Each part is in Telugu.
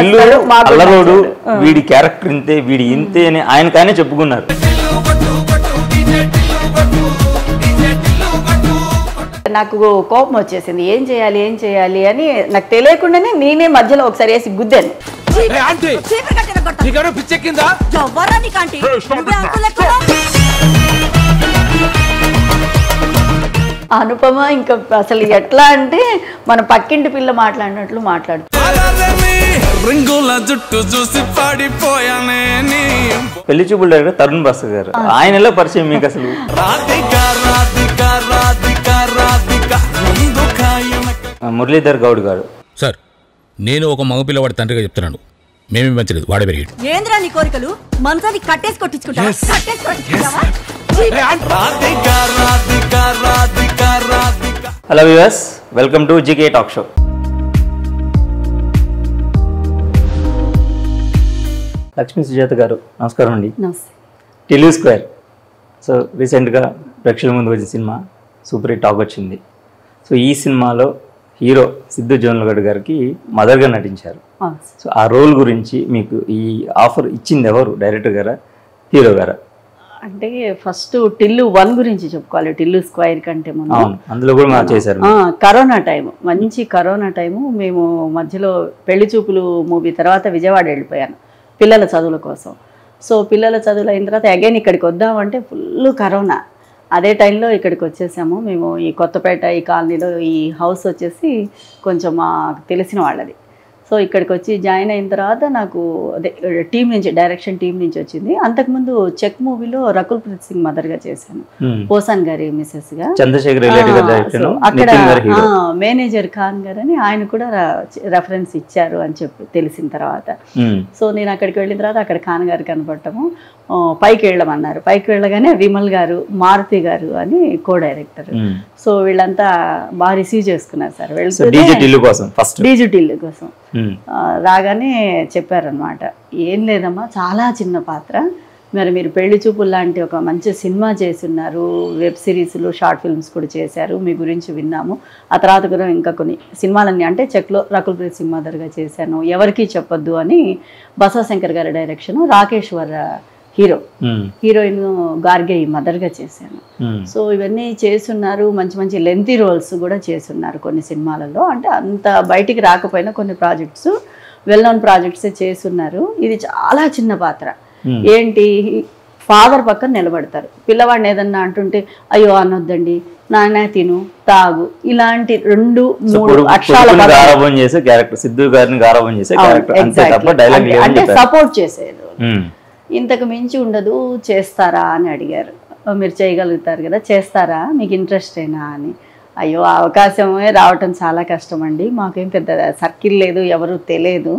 అల్లరోడు వీడి క్యారెక్టర్ ఇంతే వీడి ఇంతే అని ఆయనకానే చెప్పుకున్నారు. నాకు కోపం వచ్చేసింది, ఏం చేయాలి అని నాకు తెలియకుండానే నేనే మధ్యలో ఒకసారి వేసి గుద్దాను. అనుపమ ఇంకా అసలు ఎట్లా అంటే మన పక్కింటి పిల్ల మాట్లాడినట్లు మాట్లాడు. పెళ్లి చూపుల డైరెక్టర్ తరుణ్ భాస్కర్ గారు, ఆయన ఎలా పరిచయం మీకు అసలు? మురళీధర్ గౌడ్ గారు. సార్, నేను ఒక మగపిల్లవాడి తండ్రిగా చెప్తున్నాను, మేమే మంచిలేదు, వాడే పెరిగాడు. ఏంద్రా నీ కోరికలు? మనసాన్ని కట్టేసి కొట్టించుకుంటా. Hello viewers, welcome to GK talk show. Lakshmi Sujatha గారు నమస్కారం అండి. టిల్లు స్క్వేర్. సో రీసెంట్గా ప్రేక్షకుల ముందు వచ్చిన సినిమా సూపర్ హిట్ టాక్ వచ్చింది. సో ఈ సినిమాలో హీరో సిద్ధు జోన్లగడ్డ గారికి మదర్గా నటించారు. సో ఆ రోల్ గురించి మీకు ఈ ఆఫర్ ఇచ్చింది ఎవరు, డైరెక్టర్ గారా హీరో గారా? అంటే ఫస్ట్ టిల్లు 1 గురించి చెప్పుకోవాలి. టిల్లు స్క్వేర్ కంటే ముందు అందులో కూడా చేశారు. కరోనా టైం, మంచి కరోనా టైము. మేము మధ్యలో పెళ్లి చూపులు మూవీ తర్వాత విజయవాడ వెళ్ళిపోయాను పిల్లల చదువుల కోసం. సో పిల్లల చదువులు అయిన తర్వాత అగైన్ ఇక్కడికి వద్దామంటే ఫుల్ కరోనా. అదే టైంలో ఇక్కడికి వచ్చేసాము మేము. ఈ కొత్తపేట ఈ కాలనీలో ఈ హౌస్ వచ్చేసి కొంచెం మాకు తెలిసిన వాళ్ళది. సో ఇక్కడికి వచ్చి జాయిన్ అయిన తర్వాత నాకు అదే టీం నుంచి, డైరెక్షన్ టీం నుంచి వచ్చింది. అంతకుముందు చెక్ మూవీలో రకుల్ ప్రీత్ సింగ్ మదర్గా చేశాను, పోసాన్ గారి మిసెస్గా. అక్కడ మేనేజర్ ఖాన్ గారు అని ఆయన కూడా రెఫరెన్స్ ఇచ్చారు అని చెప్పి తెలిసిన తర్వాత. సో నేను అక్కడికి వెళ్ళిన తర్వాత అక్కడ ఖాన్ గారు కనపడటము, పైకి వెళ్ళమన్నారు. పైకి వెళ్ళగానే విమల్ గారు, మారుతి గారు అని కో డైరెక్టర్. సో వీళ్ళంతా బాగా రిసీవ్ చేసుకున్నారు సార్. వెళ్తే డీజీటిల్లు కోసం రాగానే చెప్పారనమాట, ఏం లేదమ్మా చాలా చిన్న పాత్ర, మరి మీరు పెళ్లి చూపులు లాంటి ఒక మంచి సినిమా చేస్తున్నారు, వెబ్ సిరీస్లు షార్ట్ ఫిల్మ్స్ కూడా చేశారు, మీ గురించి విన్నాము. ఆ తర్వాత కూడా ఇంకా కొన్ని సినిమాలన్నీ అంటే చెక్లో రకుల్ ప్రీత్ సింగ్ మదర్గా చేశాను, ఎవరికీ చెప్పొద్దు అని బసవశంకర్ గారి డైరెక్షన్, రాకేశ్వర్ హీరోయిన్ గార్గే మదర్గా చేశాను. సో ఇవన్నీ చేస్తున్నారు, మంచి మంచి లెంతీ రోల్స్ కూడా చేస్తున్నారు కొన్ని సినిమాలలో. అంటే అంత బయటికి రాకపోయినా కొన్ని ప్రాజెక్ట్స్, వెల్ నోన్ ప్రాజెక్ట్సే చేస్తున్నారు. ఇది చాలా చిన్న పాత్ర. ఏంటి, ఫాదర్ పక్కన నిలబడతారు, పిల్లవాడిని ఏదన్నా అంటుంటే అయ్యో అనొద్దండి, నాన్న తిను తాగు, ఇలాంటి 2-3 అక్షరాల అంటే సపోర్ట్ చేసేది. ఇంతకు మించి ఉండదు, చేస్తారా అని అడిగారు. మీరు చేయగలుగుతారు కదా, చేస్తారా, మీకు ఇంట్రెస్టేనా అని. అయ్యో అవకాశమే రావటం చాలా కష్టం అండి, మాకేం పెద్ద సర్కిల్ లేదు, ఎవరు తెలియదు,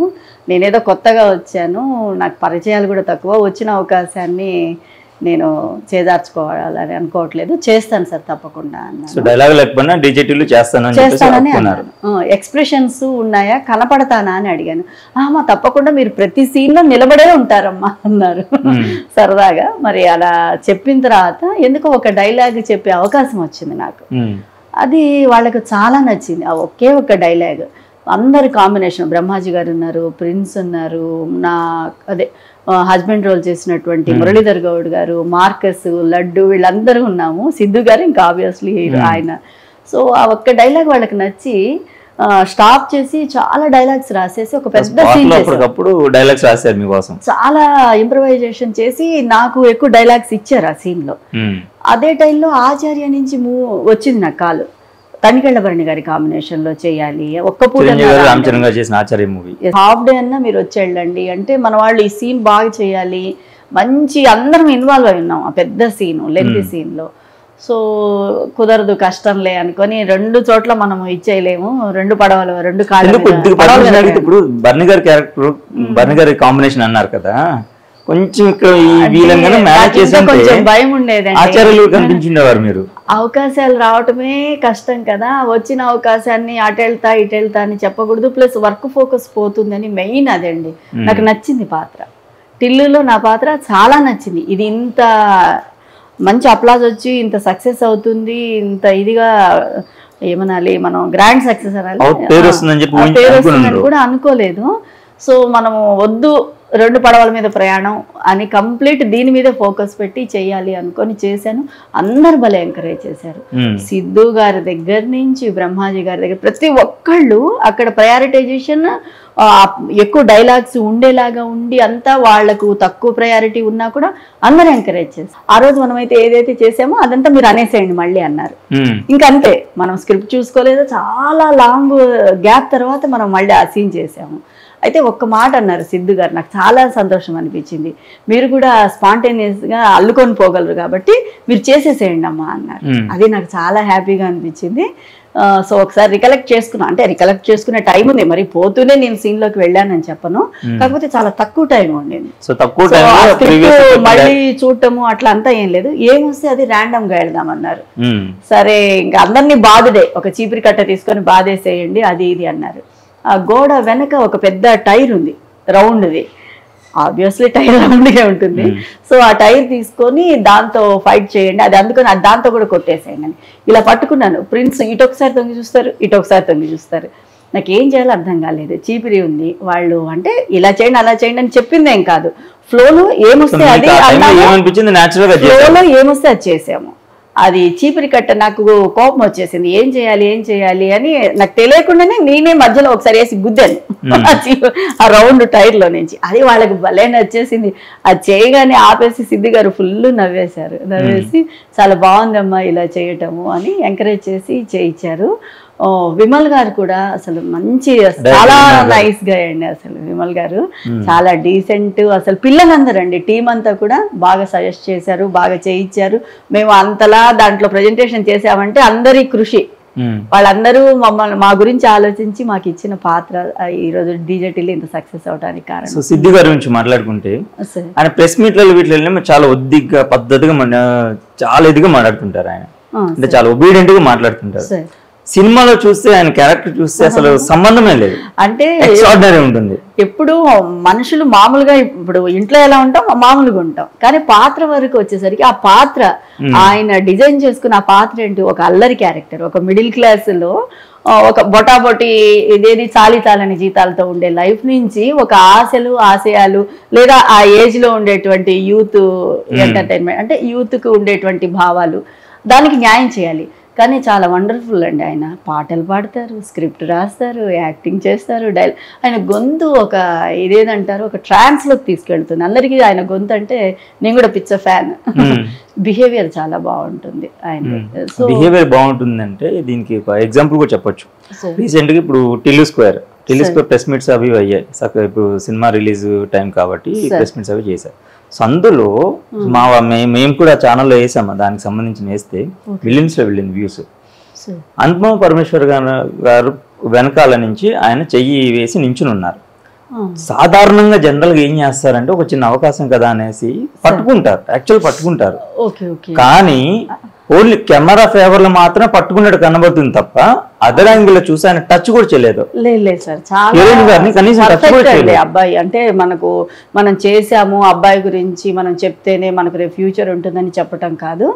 నేనేదో కొత్తగా వచ్చాను, నాకు పరిచయాలు కూడా తక్కువ, వచ్చిన అవకాశాన్ని నేను చేదార్చుకోవాలని అనుకోవట్లేదు, చేస్తాను సార్ తప్పకుండా చేస్తానని అన్నారు. ఎక్స్ప్రెషన్స్ ఉన్నాయా, కనపడతానా అని అడిగాను. మా తప్పకుండా మీరు ప్రతి సీన్లో నిలబడే ఉంటారమ్మా అన్నారు సరదాగా. మరి అలా చెప్పిన తర్వాత ఎందుకో ఒక డైలాగ్ చెప్పే అవకాశం వచ్చింది నాకు. అది వాళ్ళకు చాలా నచ్చింది. ఆ ఒకే ఒక డైలాగ్, అందరి కాంబినేషన్, బ్రహ్మాజీ గారు ఉన్నారు, ప్రిన్స్ ఉన్నారు, నా అదే హస్బెండ్ రోల్ చేసినటువంటి మురళీధర్ గౌడ్ గారు, మార్కస్, లడ్డు, వీళ్ళందరూ ఉన్నాము, సిద్ధు గారు ఇంకా ఆబ్వియస్లీ ఆయన. సో ఆ ఒక్క డైలాగ్ వాళ్ళకి నచ్చి స్టాప్ చేసి చాలా డైలాగ్స్ రాసేసి ఒక పెద్ద సీన్ చేశారు. చాలా ఇంప్రవైజేషన్ చేసి నాకు ఎక్కువ డైలాగ్స్ ఇచ్చారు ఆ సీన్ లో. అదే టైంలో ఆచార్య నుంచి వచ్చింది నాకు కాలు, తనికెళ్ల భరణి గారి కాంబినేషన్ లో చేయాలి, ఒక్క పూట హాఫ్ డే అన్నా మీరు వచ్చి వెళ్ళండి అంటే, మన వాళ్ళు ఈ సీన్ బాగా చేయాలి, మంచి అందరం ఇన్వాల్వ్ అయి ఉన్నాం ఆ పెద్ద సీను, లెంతీ సీన్ లో. సో కుదరదు, కష్టంలే అనుకొని 2 చోట్ల మనం ఇచ్చేయలేము, 2 పడవలు 2 కాళ్ళు. ఇప్పుడు బర్ని గారి క్యారెక్టర్, బర్ని గారి కాంబినేషన్ అన్నారు కదా, కొంచెం కొంచెం భయం ఉండేది. మీరు అవకాశాలు రావటమే కష్టం కదా, వచ్చిన అవకాశాన్ని అటు వెళ్తా ఇటు వెళ్తా అని చెప్పకూడదు, ప్లస్ వర్క్ ఫోకస్ పోతుందని మెయిన్ అదండి. నాకు నచ్చింది పాత్ర, టిల్లులో నా పాత్ర చాలా నచ్చింది. ఇది ఇంత మంచి అప్లాజ్ వచ్చి ఇంత సక్సెస్ అవుతుంది, ఇంత ఇదిగా ఏమనాలి మనం, గ్రాండ్ సక్సెస్ అనాలి, పేరు వస్తుందని కూడా అనుకోలేదు. సో మనము వద్దు 2 పడవల మీద ప్రయాణం అని కంప్లీట్ దీని మీద ఫోకస్ పెట్టి చేయాలి అనుకొని చేశాను. అందరు భలే ఎంకరేజ్ చేశారు. సిద్ధు గారి దగ్గర నుంచి బ్రహ్మాజీ గారి దగ్గర ప్రతి ఒక్కళ్ళు అక్కడ ప్రయారిటైజేషన్ ఎక్కువ డైలాగ్స్ ఉండేలాగా ఉండి అంతా వాళ్లకు తక్కువ ప్రయారిటీ ఉన్నా కూడా అందరూ ఎంకరేజ్ చేశారు. ఆ రోజు మనమైతే ఏదైతే చేసామో అదంతా మీరు అనేసేయండి మళ్ళీ అన్నారు. ఇంకా అంతే, మనం స్క్రిప్ట్ చూసుకోలేదు, చాలా లాంగ్ గ్యాప్ తర్వాత మనం మళ్ళీ ఆ సీన్ చేసాము. అయితే ఒక్క మాట అన్నారు సిద్ధు గారు, నాకు చాలా సంతోషం అనిపించింది. మీరు కూడా స్పాంటేనియస్గా అల్లుకొని పోగలరు కాబట్టి మీరు చేసేసేయండి అమ్మా అన్నారు. అది నాకు చాలా హ్యాపీగా అనిపించింది. సో ఒకసారి రికలెక్ట్ చేసుకున్నా, అంటే రికలెక్ట్ చేసుకునే టైం ఉంది, మరి పోతూనే నేను సీన్లోకి వెళ్ళానని చెప్పను, కాకపోతే చాలా తక్కువ టైం ఉండింది. మళ్ళీ చూడటము అట్లా అంతా ఏం లేదు, ఏమొస్తే అది ర్యాండమ్ గా వెళ్దామన్నారు. సరే ఇంకా అందరినీ బాధుడే, ఒక చీపిరి కట్ట తీసుకొని బాధేసేయండి అది ఇది అన్నారు. ఆ గోడ వెనక ఒక పెద్ద టైర్ ఉంది, రౌండ్ది, ఆబ్వియస్లీ టైర్ రౌండ్గా ఉంటుంది. సో ఆ టైర్ తీసుకొని దాంతో ఫైట్ చేయండి, అది అందుకని దాంతో కూడా కొట్టేసేయండి అని ఇలా పట్టుకున్నాను. ప్రిన్స్ ఇటొకసారి తొంగి చూస్తారు, ఇటొకసారి తొంగి చూస్తారు. నాకు ఏం చేయాలో అర్థం కాలేదు. చీపిరి ఉంది, వాళ్ళు అంటే ఇలా చేయండి అలా చేయండి అని చెప్పిందేం కాదు, ఫ్లోలో ఏమొస్తే అది ఫ్లోలో ఏమొస్తే అది చేసాము. అది చీపిరి కట్ట నాకు కోపం వచ్చేసింది, ఏం చేయాలి అని నాకు తెలియకుండానే నేనే మధ్యలో ఒకసారి వేసి గుద్దాను ఆ రౌండ్ టైర్లో నుంచి. అది వాళ్ళకి భలే నచ్చేసింది. అది చేయగానే ఆపేసి సిద్ధి గారు ఫుల్ నవ్వేశారు. నవ్వేసి చాలా బాగుందమ్మా ఇలా చేయటము అని ఎంకరేజ్ చేసి చేయించారు. విమల్ గారు కూడా అసలు మంచి, చాలా నైస్ గా అండి. అసలు విమల్ గారు చాలా డీసెంట్. అసలు పిల్లలందరండి టీం అంతా కూడా బాగా సజెస్ట్ చేశారు, బాగా చేయించారు. మేము అంతలా దాంట్లో ప్రజెంటేషన్ చేసామంటే అందరి కృషి. వాళ్ళందరూ మమ్మల్ని మా గురించి ఆలోచించి మాకు ఇచ్చిన పాత్ర ఈ రోజు డీజేటీలో ఇంత సక్సెస్ అవడానికి కారణం. సో సిద్ధి గారి గురించి మాట్లాడుకుంటే ఆయన ప్రెస్ మీట్లలో వీటిలో చాలా ఒద్దిగ్గా పద్ధతిగా చాలా ఇదిగా మాట్లాడుతుంటారు. ఆయన అంటే చాలా ఒబీడియంట్ గా మాట్లాడుతుంటారు. సినిమాలో చూస్తే ఆయన క్యారెక్టర్ చూస్తే అసలు సంబంధమే లేదు, అంటే ఎక్స్ట్రార్డినరీ ఉంటుంది. ఎప్పుడు మనుషులు మామూలుగా ఇప్పుడు ఇంట్లో ఎలా ఉంటాం మామూలుగా ఉంటాం, కానీ పాత్ర వరకు వచ్చేసరికి ఆ పాత్ర ఆయన డిజైన్ చేసుకున్న ఆ పాత్ర ఏంటి, ఒక అల్లరి క్యారెక్టర్, ఒక మిడిల్ క్లాస్ లో ఒక బొటాబొటి ఇదేది చాలని జీతాలతో ఉండే లైఫ్ నుంచి ఒక ఆశలు ఆశయాలు లేదా ఆ ఏజ్ లో ఉండేటువంటి యూత్ ఎంటర్టైన్మెంట్ అంటే యూత్ కు ఉండేటువంటి భావాలు దానికి న్యాయం చేయాలి. కానీ చాలా వండర్ఫుల్ అండి. ఆయన పాటలు పాడతారు, స్క్రిప్ట్ రాస్తారు, యాక్టింగ్ చేస్తారు, ఆయన గొంతు ఒక ఇదేదంటారు ఒక ట్రాన్స్లోకి తీసుకెళ్తుంది అందరికీ. ఆయన గొంతు అంటే నేను కూడా పిచ్చ ఫ్యాన్. బిహేవియర్ చాలా బాగుంటుంది ఆయన. సో బిహేవియర్ బాగుంటుందంటే దీనికి ఎగ్జాంపుల్ కూడా చెప్పొచ్చు. రీసెంట్గా ఇప్పుడు టిల్లు స్క్వేర్ ప్రెస్ మీట్స్ అవి అయ్యాయి. ఇప్పుడు సినిమా రిలీజ్ టైం కాబట్టి ప్రెస్ మీట్స్ అవి చేశారు. సో అందులో మేము కూడా ఛానల్లో వేసాము, దానికి సంబంధించిన వేస్తే మిలియన్స్ లో వెళ్ళింది వ్యూస్. అనుపమ పరమేశ్వర్ గారు వెనకాల నుంచి ఆయన చెయ్యి వేసి నించుని ఉన్నారు. సాధారణంగా జనరల్ గా ఏం చేస్తారంటే ఒక చిన్న అవకాశం కదా అనేసి పట్టుకుంటారు, యాక్చువల్ పట్టుకుంటారు. కానీ ఓన్లీ కెమెరా ఫేవర్ లో మాత్రం పట్టుకున్నట్టు కనబడుతుంది తప్ప అదర్ యాంగిల్ లో చూసి ఆయన టచ్ కూడా చేయలేదు. లేదు సార్, అబ్బాయి అంటే మనం చేసాము అబ్బాయి గురించి మనం చెప్తేనే మనకు రేపు ఫ్యూచర్ ఉంటుందని చెప్పటం కాదు,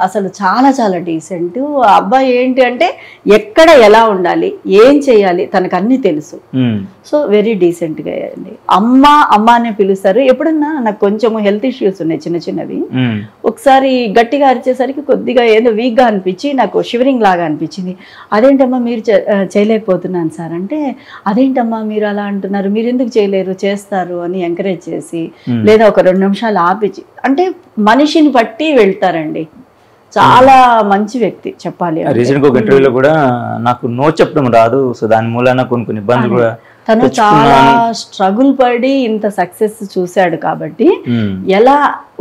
అసలు చాలా చాలా డీసెంట్ అబ్బాయి. ఏంటి అంటే ఎక్కడ ఎలా ఉండాలి, ఏం చేయాలి తనకు అన్ని తెలుసు. సో వెరీ డీసెంట్ గా అండి. అమ్మ అమ్మ అనే పిలుస్తారు. ఎప్పుడన్నా నాకు కొంచెం హెల్త్ ఇష్యూస్ ఉన్నాయి చిన్న చిన్నవి, ఒకసారి గట్టిగా అరిచేసరికి కొద్దిగా ఏదో వీక్ గా అనిపించి నాకు షివరింగ్ లాగా అనిపించింది. అదేంటమ్మా మీరు చేయలేకపోతున్నాను సార్ అంటే, అదేంటమ్మా మీరు అలా అంటున్నారు, మీరు ఎందుకు చేయలేరు, చేస్తారు అని ఎంకరేజ్ చేసి లేదా ఒక 2 నిమిషాలు ఆపించి, అంటే మనిషిని బట్టి వెళ్తారండి. చాలా మంచి వ్యక్తి చెప్పాలి. రీసెంట్ గా ఒక ఇంటర్వ్యూలో కూడా నాకు నో చెప్పడం రాదు, సో దాని మూలాన కొన్ని ఇబ్బందులు కూడా తను చాలా స్ట్రగుల్ పడి ఇంత సక్సెస్ చూశాడు కాబట్టి ఎలా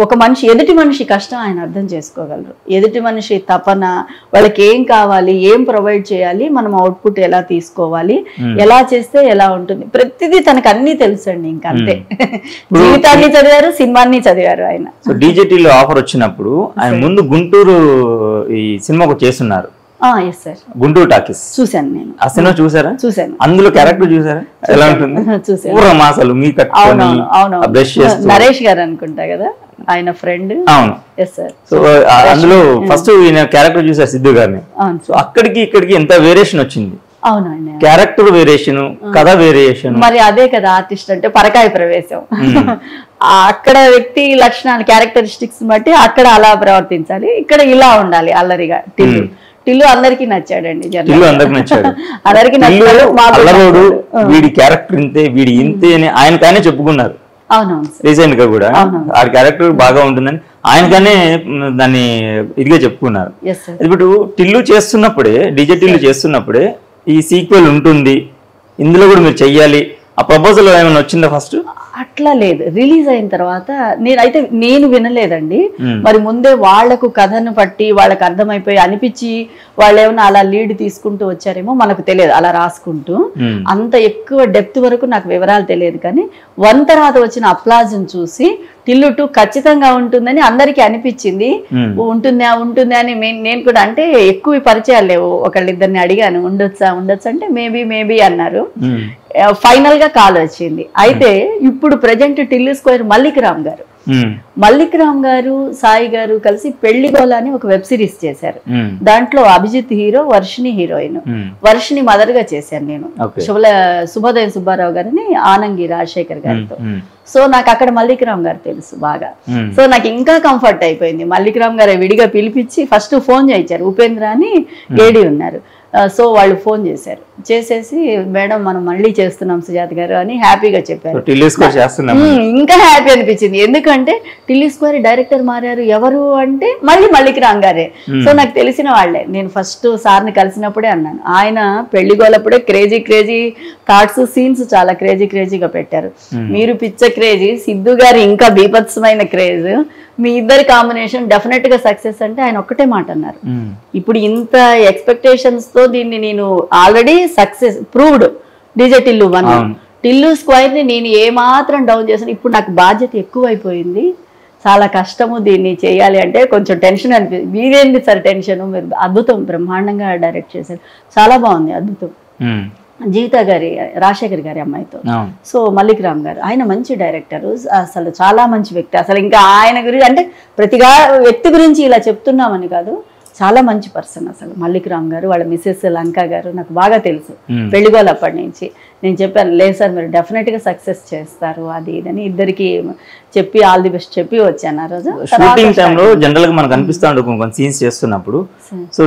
ఒక మనిషి ఎదుటి మనిషి కష్టం ఆయన అర్థం చేసుకోగలరు. ఎదుటి మనిషి తపన, వాళ్ళకి ఏం కావాలి, ఏం ప్రొవైడ్ చేయాలి, మనం అవుట్పుట్ ఎలా తీసుకోవాలి, ఎలా చేస్తే ఎలా ఉంటుంది, ప్రతిదీ తనకు అన్ని తెలుసండి. ఇంకంతే జీవితాన్ని చదివారు, సినిమాని చదివారు ఆయన. సో డీజేటీలో ఆఫర్ వచ్చినప్పుడు ఆయన ముందు గుంటూరు ఈ సినిమాకు చేస్తున్నారు. గుంటూరు టాకీస్ చూసాను నేను. ఆ సినిమా చూసారా? చూసాను. అందులో క్యారెక్టర్ చూసారా ఎలా ఉంటుంది? అసలు మీ నరేష్ గారు అనుకుంటా కదా ఆయన ఫ్రెండ్. అవును. సో అందులో ఫస్ట్ ఈయన క్యారెక్టర్ చూసారు సిద్ధు గారిని. సో అక్కడికి ఇక్కడికి ఎంత వేరియేషన్ వచ్చింది. అవునండి. క్యారెక్టర్ వేరియేషన్, కథ వేరియేషన్. మరి అదే కదా ఆర్టిస్ట్ అంటే, పరకాయ ప్రవేశం. అక్కడ వ్యక్తి లక్షణాలు క్యారెక్టరిస్టిక్స్ బట్టి అక్కడ అలా ప్రవర్తించాలి, ఇక్కడ ఇలా ఉండాలి అల్లరిగా. టిల్లు అందరికి నచ్చాడండి. అందరికి నచ్చాడు. అందరికి నచ్చాడు. అల్లరోడు వీడి క్యారెక్టర్ ఇంతే, వీడి ఇంతే అని ఆయనకానే చెప్పుకున్నారు. అవునవును. రీసెంట్ గా కూడా ఆ క్యారెక్టర్ బాగా ఉంటుందని ఆయనగానే దాన్ని ఇదిగా చెప్పుకున్నారు. ఇప్పుడు టిల్లు చేస్తున్నప్పుడే, డీజే టిల్లు చేస్తున్నప్పుడే ఈ సీక్వెల్ ఉంటుంది, ఇందులో కూడా మీరు చెయ్యాలి, ఆ ప్రపోజల్ ఏమైనా వచ్చిందా ఫస్ట్? అట్లా లేదు, రిలీజ్ అయిన తర్వాత నేను వినలేదండి. మరి ముందే వాళ్లకు కథను పట్టి వాళ్ళకి అర్థమైపోయి అనిపించి వాళ్ళు ఏమైనా అలా లీడ్ తీసుకుంటూ వచ్చారేమో మనకు తెలియదు, అలా రాసుకుంటూ. అంత ఎక్కువ డెప్త్ వరకు నాకు వివరాలు తెలియదు. కానీ వన్ తర్వాత వచ్చిన అప్లాజ్ని చూసి టిల్లు 2 ఖచ్చితంగా ఉంటుందని అందరికీ అనిపించింది. ఉంటుందా అని నేను కూడా, అంటే ఎక్కువ పరిచయాలు లేవు, ఒకళ్ళిద్దరిని అడిగాను ఉండొచ్చా అంటే మేబీ అన్నారు. ఫైనల్ గా కాల్ వచ్చింది. అయితే ఇప్పుడు ప్రజెంట్ టిల్లు స్క్వేర్ మల్లిక్ రామ్ గారు సాయి గారు కలిసి పెళ్లిగోల అని ఒక వెబ్ సిరీస్ చేశారు. దాంట్లో Abhijit hero, Varshini heroine. Varshini mother గా చేశాను నేను, శుభోదయం సుబ్బారావు గారిని ఆనంగి రాజశేఖర్ గారితో. సో నాకు అక్కడ మల్లిక్ రామ్ గారు తెలుసు బాగా. సో నాకు ఇంకా కంఫర్ట్ అయిపోయింది. మల్లిక్ రామ్ గారు విడిగా పిలిపించి ఫస్ట్ ఫోన్ చేయించారు, ఉపేంద్ర అని ఏడి ఉన్నారు. సో వాళ్ళు ఫోన్ చేసేసి మేడం మనం మళ్ళీ చేస్తున్నాం సుజాత గారు అని హ్యాపీగా చెప్పారు. ఇంకా హ్యాపీ అనిపించింది, ఎందుకంటే టిల్లు స్క్వేర్ డైరెక్టర్ మారారు. ఎవరు అంటే మళ్ళీ మల్లిక్ రామ్ గారే. సో నాకు తెలిసిన వాళ్లే. నేను ఫస్ట్ సార్ని కలిసినప్పుడే అన్నాను, ఆయన పెళ్లిగోలప్పుడే క్రేజీ థాట్స్, సీన్స్ చాలా క్రేజీగా పెట్టారు. మీరు పిచ్చ క్రేజీ, సిద్ధు గారు ఇంకా బీభత్సమైన క్రేజ్, మీ ఇద్దరి కాంబినేషన్ డెఫినెట్ గా సక్సెస్ అంటే ఆయన ఒక్కటే మాట అన్నారు. ఇప్పుడు ఇంత ఎక్స్పెక్టేషన్స్ తో దీన్ని నేను already success proved DJ Tillu 1. Tillu square ని నేను ఏమాత్రం డౌన్ చేశాను. ఇప్పుడు నాకు బాధ్యత ఎక్కువైపోయింది, చాలా కష్టము దీన్ని చేయాలి అంటే. కొంచెం టెన్షన్ అనిపిస్తుంది. మీరేంటి సార్ టెన్షన్? మీరు అద్భుతం, బ్రహ్మాండంగా డైరెక్ట్ చేశారు, చాలా బాగుంది, అద్భుతం. జీవిత గారి, రాజశేఖర్ గారి అమ్మాయితో. సో మల్లిక్ రామ్ గారు ఆయన మంచి డైరెక్టర్, అసలు చాలా మంచి వ్యక్తి. అసలు ఇంకా ఆయన గురించి అంటే ప్రతిగా వ్యక్తి గురించి ఇలా చెప్తున్నామని కాదు, చాలా మంచి పర్సన్ అసలు మల్లిక్ రామ్ గారు. వాళ్ళ మిస్సెస్ లంకా గారు నాకు బాగా తెలుసు, పెళ్లిగోలు అప్పటి నుంచి. నేను చెప్పాను, లేదు సార్ మీరు డెఫినెట్ గా సక్సెస్ చేస్తారు అది ఇదని ఇద్దరికి చెప్పి ఆల్ ది బెస్ట్ చెప్పి వచ్చాను. ఆ రోజు షూటింగ్ టైంలో జనరల్ గా మనకు అనిపిస్తాడు కొన్ని సీన్స్ చేస్తున్నప్పుడు, సో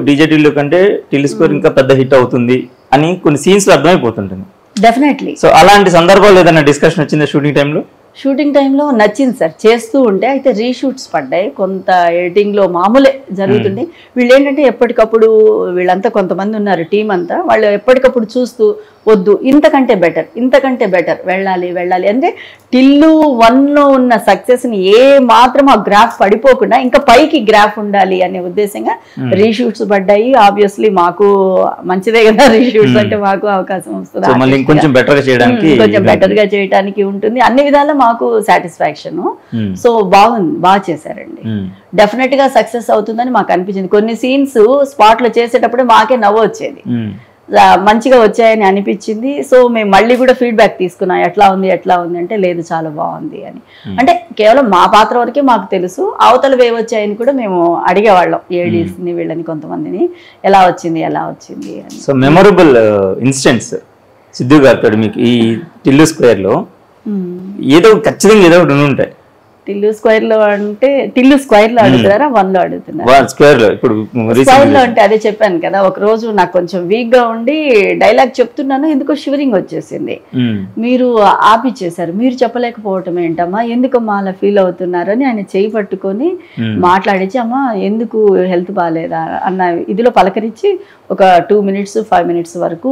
డీజే టిల్లు కంటే టిల్లు స్క్వేర్ ఇంకా పెద్ద హిట్ అవుతుంది అని కొన్ని సీన్స్ లో అర్థమైపోతుంటుంది. డెఫినెట్లీ. సో అలాంటి సందర్భాలు ఏదైనా డిస్కషన్ వచ్చిందా షూటింగ్ టైంలో? షూటింగ్ టైంలో నచ్చింది సార్, చేస్తూ ఉంటే. అయితే రీషూట్స్ పడ్డాయి, కొంత ఎడిటింగ్లో మామూలే జరుగుతుంది. వీళ్ళు ఏంటంటే ఎప్పటికప్పుడు, వీళ్ళంతా కొంతమంది ఉన్నారు టీం అంతా, వాళ్ళు ఎప్పటికప్పుడు చూస్తూ వద్దు ఇంతకంటే బెటర్ వెళ్ళాలి అంటే టిల్లు 1లో ఉన్న సక్సెస్ని ఏ మాత్రం ఆ గ్రాఫ్ పడిపోకుండా ఇంకా పైకి గ్రాఫ్ ఉండాలి అనే ఉద్దేశంగా రీషూట్స్ పడ్డాయి. ఆబ్వియస్లీ మాకు మంచిదే కదా, రీషూట్స్ అంటే మాకు అవకాశం వస్తుంది, కొంచెం బెటర్గా చేయడానికి ఉంటుంది. అన్ని విధాలా మాకు సాటిస్ఫాక్షన్. సో బాగుంది, బాగా చేశారండి. డెఫినెట్ గా సక్సెస్ అవుతుందని మాకు అనిపించింది. కొన్ని సీన్స్ స్పాట్ లో చేసేటప్పుడు మాకే నవ్వు వచ్చేది, మంచిగా వచ్చాయని అనిపించింది. సో మేము మళ్ళీ కూడా ఫీడ్బ్యాక్ తీసుకున్నాం, ఎట్లా ఉంది అంటే లేదు చాలా బాగుంది అని. అంటే కేవలం మా పాత్ర వరకే మాకు తెలుసు, అవతల వేవచ్చాయని కూడా మేము అడిగేవాళ్ళం ఏడీస్ని వీళ్ళని కొంతమందిని, ఎలా వచ్చింది అని. సో మెమొరబుల్ ఇన్సిడెంట్స్ సిద్ధు గారితో మీకు ఈ టిల్లు స్క్వేర్ లో ఖచ్చితంగా ఏదో ఒకటి ఉంటాయి. టిల్లు స్క్వేర్ లో అంటే టిల్లు స్క్వేర్ లో అడుగుతారా 1లో అడుగుతున్నారా? స్క్వేర్ లో అంటే అదే చెప్పాను కదా, ఒక రోజు నాకు కొంచెం వీక్ గా ఉండి డైలాగ్ చెప్తున్నాను, ఎందుకో షివరింగ్ వచ్చేసింది. మీరు ఆపిచ్చేసారు, మీరు చెప్పలేకపోవటం ఏంటమ్మా, ఎందుకమ్మా అలా ఫీల్ అవుతున్నారు అని ఆయన చేయి పట్టుకొని మాట్లాడించి, అమ్మా ఎందుకు హెల్త్ బాగాలేదా అన్న ఇదిలో పలకరించి ఒక 2 minutes 5 minutes వరకు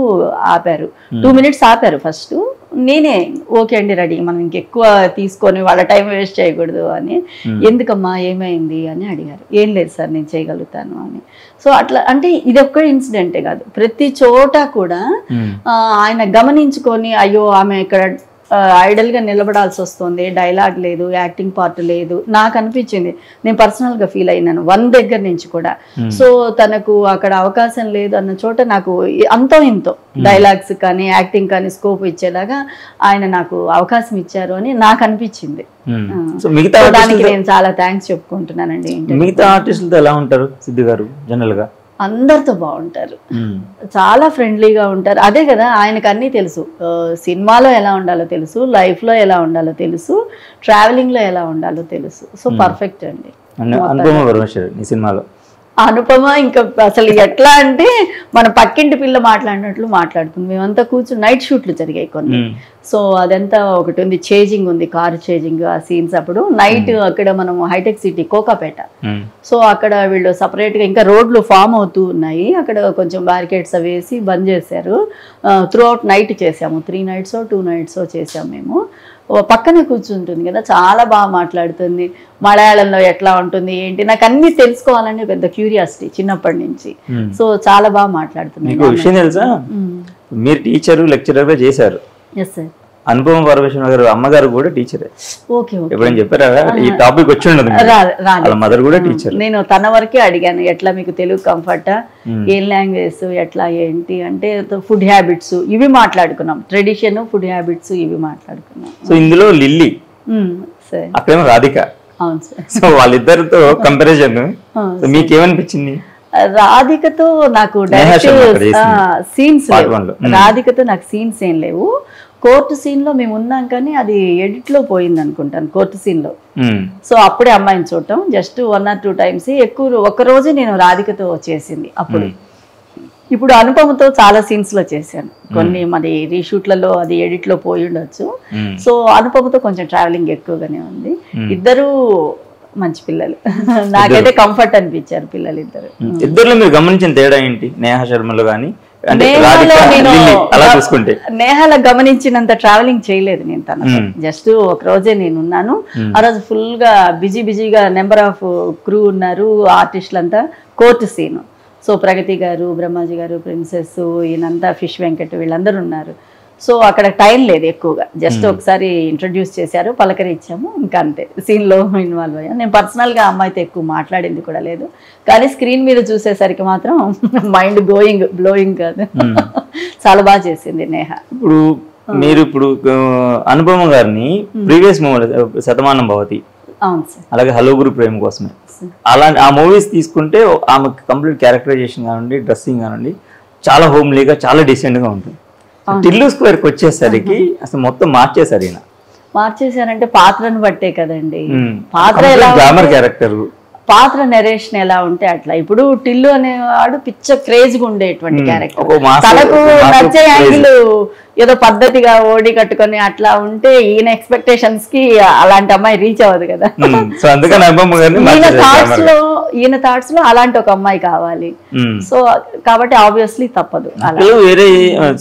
ఆపారు. 2 minutes ఆపారు ఫస్ట్. నేనే ఓకే అండి రెడీ, మనం ఇంకెక్కువ తీసుకొని వాళ్ళ టైం వేస్ట్ చేయకూడదు అని. ఎందుకమ్మా ఏమైంది అని అడిగారు. ఏం లేదు సార్ నేను చేయగలుగుతాను అని. సో అట్లా అంటే ఇది ఒక్క ఇన్సిడెంటే కాదు, ప్రతి చోట కూడా ఆయన గమనించుకొని అయ్యో ఆమె ఇక్కడ ఐడల్ గా నిలబడాల్సి వస్తుంది, డైలాగ్ లేదు, యాక్టింగ్ పార్ట్ లేదు, నాకు అనిపించింది. నేను పర్సనల్ గా ఫీల్ అయినాను 1 దగ్గర నుంచి కూడా. సో తనకు అక్కడ అవకాశం లేదు అన్న చోట నాకు అంతో ఇంతో డైలాగ్స్ కానీ యాక్టింగ్ కానీ స్కోప్ ఇచ్చేలాగా ఆయన నాకు అవకాశం ఇచ్చారు అని నాకు అనిపించింది. దానికి నేను చాలా థ్యాంక్స్ చెప్పుకుంటున్నానండి. మిగతా ఆర్టిస్టులతో ఎలా ఉంటారు సిద్ధు గారు జనరల్ గా? అందరితో బాగుంటారు, చాలా ఫ్రెండ్లీగా ఉంటారు. అదే కదా ఆయనకు అన్నీ తెలుసు, సినిమాలో ఎలా ఉండాలో తెలుసు, లైఫ్లో ఎలా ఉండాలో తెలుసు, ట్రావెలింగ్లో ఎలా ఉండాలో తెలుసు. సో పర్ఫెక్ట్ అండి. అనుపమ పరమేశ్వర్ ఈ సినిమాలో అనుపమ ఇంకా అసలు ఎట్లా అంటే మన పక్కింటి పిల్ల మాట్లాడినట్లు మాట్లాడుతుంది. మేమంతా కూర్చుని నైట్ షూట్లు జరిగాయి కొన్ని. సో అదంతా ఒకటి ఉంది, చేజింగ్ ఉంది, కారు చేజింగ్, ఆ సీన్స్ అప్పుడు నైట్ అక్కడ మనం హైటెక్ సిటీ కోకాపేట. సో అక్కడ వీళ్ళు సపరేట్గా ఇంకా రోడ్లు ఫామ్ అవుతూ ఉన్నాయి, అక్కడ కొంచెం బ్యారికేడ్స్ అవి వేసి బంద్ చేశారు. త్రూ అవుట్ నైట్ చేసాము, 3 nights 2 nights చేసాము మేము. పక్కనే కూర్చుంటుంది కదా, చాలా బాగా మాట్లాడుతుంది. మలయాళంలో ఎట్లా ఉంటుంది ఏంటి నాకు అన్ని తెలుసుకోవాలని పెద్ద క్యూరియాసిటీ చిన్నప్పటి నుంచి. సో చాలా బాగా మాట్లాడుతుంది. మీకు విషయం తెలుసా, మీరు టీచర్ లెక్చరర్గా చేశారు. Yes sir. అనుపమ పరమేశ్వర గారు అమ్మగారు కూడా టీచరే. Okay okay. ఎప్పుడైనా చెప్పారా ఈ టాపిక్ వచ్చి ఉండదు? వాళ్ళ మదర్ కూడా టీచర్. నేను తన వరకే అడిగాను, ఎట్లా మీకు తెలుగు కంఫర్టా, ఏం లాంగ్వేజ్, ఎట్లా ఏంటి అంటే ఫుడ్ హ్యాబిట్స్ ఇవి మాట్లాడుకున్నాం, ట్రెడిషన్ ఫుడ్ హ్యాబిట్స్ ఇవి మాట్లాడుకున్నాం. సో ఇందులో లిల్లీ, సార్ అక్కడేమో రాధిక. అవును సార్. సో వాళ్ళిద్దరితో కంపారిజన్ మీకేమనిపించింది? రాధికతో నాకు సీన్స్ రాధికతో నాకు సీన్స్ ఏం లేవు. కోర్టు సీన్ లో మేము ఉన్నాం కానీ అది ఎడిట్ లో పోయింది అనుకుంటాను, కోర్టు సీన్ లో. సో అప్పుడే అమ్మాయిని చూడటం జస్ట్ 1 or 2 times ఎక్కువ, ఒక రోజే నేను రాధికతో చేసింది అప్పుడు. ఇప్పుడు అనుపమతో చాలా సీన్స్ లో చేశాను, కొన్ని మరి రీషూట్లలో అది ఎడిట్ లో పోయి ఉండొచ్చు. సో అనుపమతో కొంచెం ట్రావెలింగ్ ఎక్కువగానే ఉంది. ఇద్దరు మంచి పిల్లలు, నాకైతే కంఫర్ట్ అనిపించారు పిల్లలు ఇద్దరు. ఇద్దరులో మీరు గమనించిన తేడా ఏంటి? నేహా శర్మలో కానీ నేహాల గమనించినంత ట్రావెలింగ్ చేయలేదు నేను తన, జస్ట్ ఒక రోజే నేను ఉన్నాను. ఆ రోజు ఫుల్ గా బిజీగా నెంబర్ ఆఫ్ క్రూ ఉన్నారు, ఆర్టిస్టులు అంతా, కోర్టు సీన్. సో ప్రగతి గారు, బ్రహ్మాజీ గారు, ప్రిన్సెస్, ఈయనంతా, ఫిష్ వెంకట్, వీళ్ళందరూ ఉన్నారు. సో అక్కడ టైం లేదు ఎక్కువగా, జస్ట్ ఒకసారి ఇంట్రడ్యూస్ చేశారు, పలకరించాము, ఇంకా అంతే, సీన్లో ఇన్వాల్వ్ అయ్యాను. నేను పర్సనల్గా అమ్మాయితో ఎక్కువ మాట్లాడింది కూడా లేదు, కానీ స్క్రీన్ మీద చూసేసరికి మాత్రం మైండ్ బ్లోయింగ్ కాదు, చాలా బాగా చేసింది నేహ. ఇప్పుడు మీరు అనుపమ గారిని ప్రీవియస్ మూవీ శతమానం భవతి, అవును సార్, అలాగే హలో గురు ప్రేమ కోసమే, అలాంటి ఆ మూవీస్ తీసుకుంటే ఆమె కంప్లీట్ క్యారెక్టరైజేషన్ కానివ్వండి, డ్రెస్సింగ్ కానివ్వండి, చాలా హోమ్లీగా, చాలా డీసెంట్గా ఉంటుంది. టిల్లు స్క్వేర్కి వచ్చేసరికి అసలు మొత్తం మార్చేశారు. ఈయన మార్చేశారంటే పాత్రను బట్టే కదండి, పాత్ర ఎలా గ్లామర్ క్యారెక్టర్, పాత్ర నెరేషన్ ఎలా ఉంటే అట్లా. ఇప్పుడు టిల్లు అనేవాడు పిచ్చ క్రేజ్గా ఉండేటువంటి క్యారెక్టర్, తనకు నచ్చే యాంగిల్ ఏదో పద్ధతిగా ఓడి కట్టుకొని అట్లా ఉంటే ఈయన ఎక్స్పెక్టేషన్స్ కి అలాంటి అమ్మాయి రీచ్ అవ్వదు కదా. ఈయన థాట్స్ లో అలాంటి ఒక అమ్మాయి కావాలి. సో కాబట్టి ఆబ్వియస్లీ తప్పదు. వేరే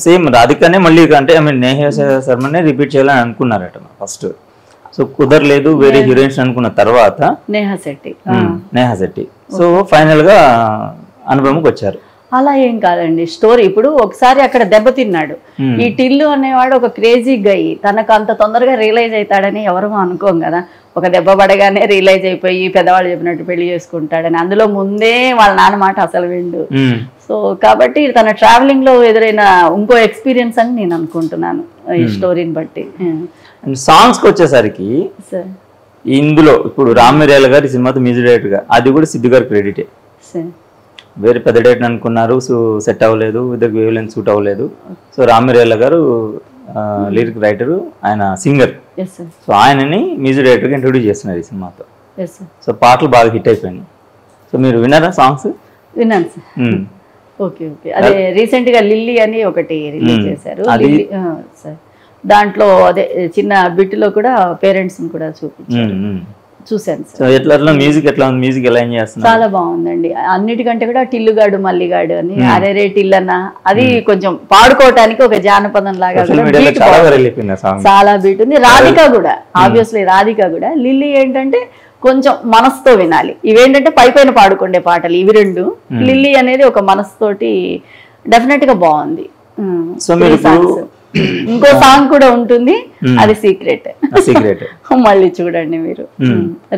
సేమ్ రాధికనే మళ్ళీ అంటే నేహా శర్మనే రిపీట్ చేయాలని అనుకున్నారట ఫస్ట్. సో కుదరలేదు, వేరే హీరోయిన్స్ అనుకున్న తర్వాత నేహా శెట్టి. సో ఫైనల్ గా అనుపమకి వచ్చారు. అలా ఏం కాదండి స్టోరీ. ఇప్పుడు ఒకసారి అక్కడ దెబ్బతిన్నాడు ఈ టిల్లు అనేవాడు, ఒక క్రేజీ గై, తనకు అంత తొందరగా రియలైజ్ అవుతాడని ఎవరు అనుకోం కదా. ఒక దెబ్బ పడగానే రియలైజ్ అయిపోయి పెద్దవాళ్ళు చెప్పినట్టు పెళ్లి చేసుకుంటాడని, అందులో ముందే వాళ్ళ నాన్న మాట అసలు విండు. సో కాబట్టి తన ట్రావెలింగ్ లో ఎదురైన ఇంకో ఎక్స్పీరియన్స్ అని నేను అనుకుంటున్నాను ఈ స్టోరీని బట్టి. సాంగ్స్ కి వచ్చేసరికి ఇందులో ఇప్పుడు రామిరేల గారి సినిమాతో మ్యూజిక్ డైరెక్టర్ గా, అది కూడా సిద్ధు గారి క్రెడిటే. వేరే పెద్ద డైరెక్టర్ అనుకున్నారు, సో సెట్ అవ్వలేదు, ఇద్దరు వేవ్ లెంత్ సూట్ అవ్వలేదు. సో రామిరేల గారు లిరిక్ రైటరు, ఆయన సింగర్. సో ఆయనని మ్యూజిక్ డైరెక్టర్గా ఇంట్రొడ్యూస్ చేస్తున్నారు ఈ సినిమాతో. సో పాటలు బాగా హిట్ అయిపోయినాయి. సో మీరు విన్నారా సాంగ్స్? విన్నాను సార్. Okay okay. అదే రీసెంట్ గా లిల్లీ అని ఒకటి రిలీజ్ చేశారు సార్. దాంట్లో అదే చిన్న బిట్లో కూడా పేరెంట్స్ కూడా చూశాను సార్. మ్యూజిక్ ఎలా చేస్తున్నారు? చాలా బాగుందండి. అన్నిటికంటే కూడా టిల్లుగాడు మల్లిగాడు అని, అరే రే టిల్లన్న, అది కొంచెం పాడుకోవటానికి ఒక జానపదం లాగా చాలా బీట్ ఉంది. రాధిక కూడా, ఆబ్వియస్లీ రాధిక కూడా. లిల్లీ ఏంటంటే కొంచెం మనసుతో వినాలి, ఇవేంటంటే పైపైన పాడుకుండే పాటలు ఇవి రెండు. లిల్లీ అనేది ఒక మనసుతోటి డెఫినెట్ గా బాగుంది. ఇంకో సాంగ్ కూడా ఉంటుంది, అది సీక్రెట్. మళ్ళీ చూడండి మీరు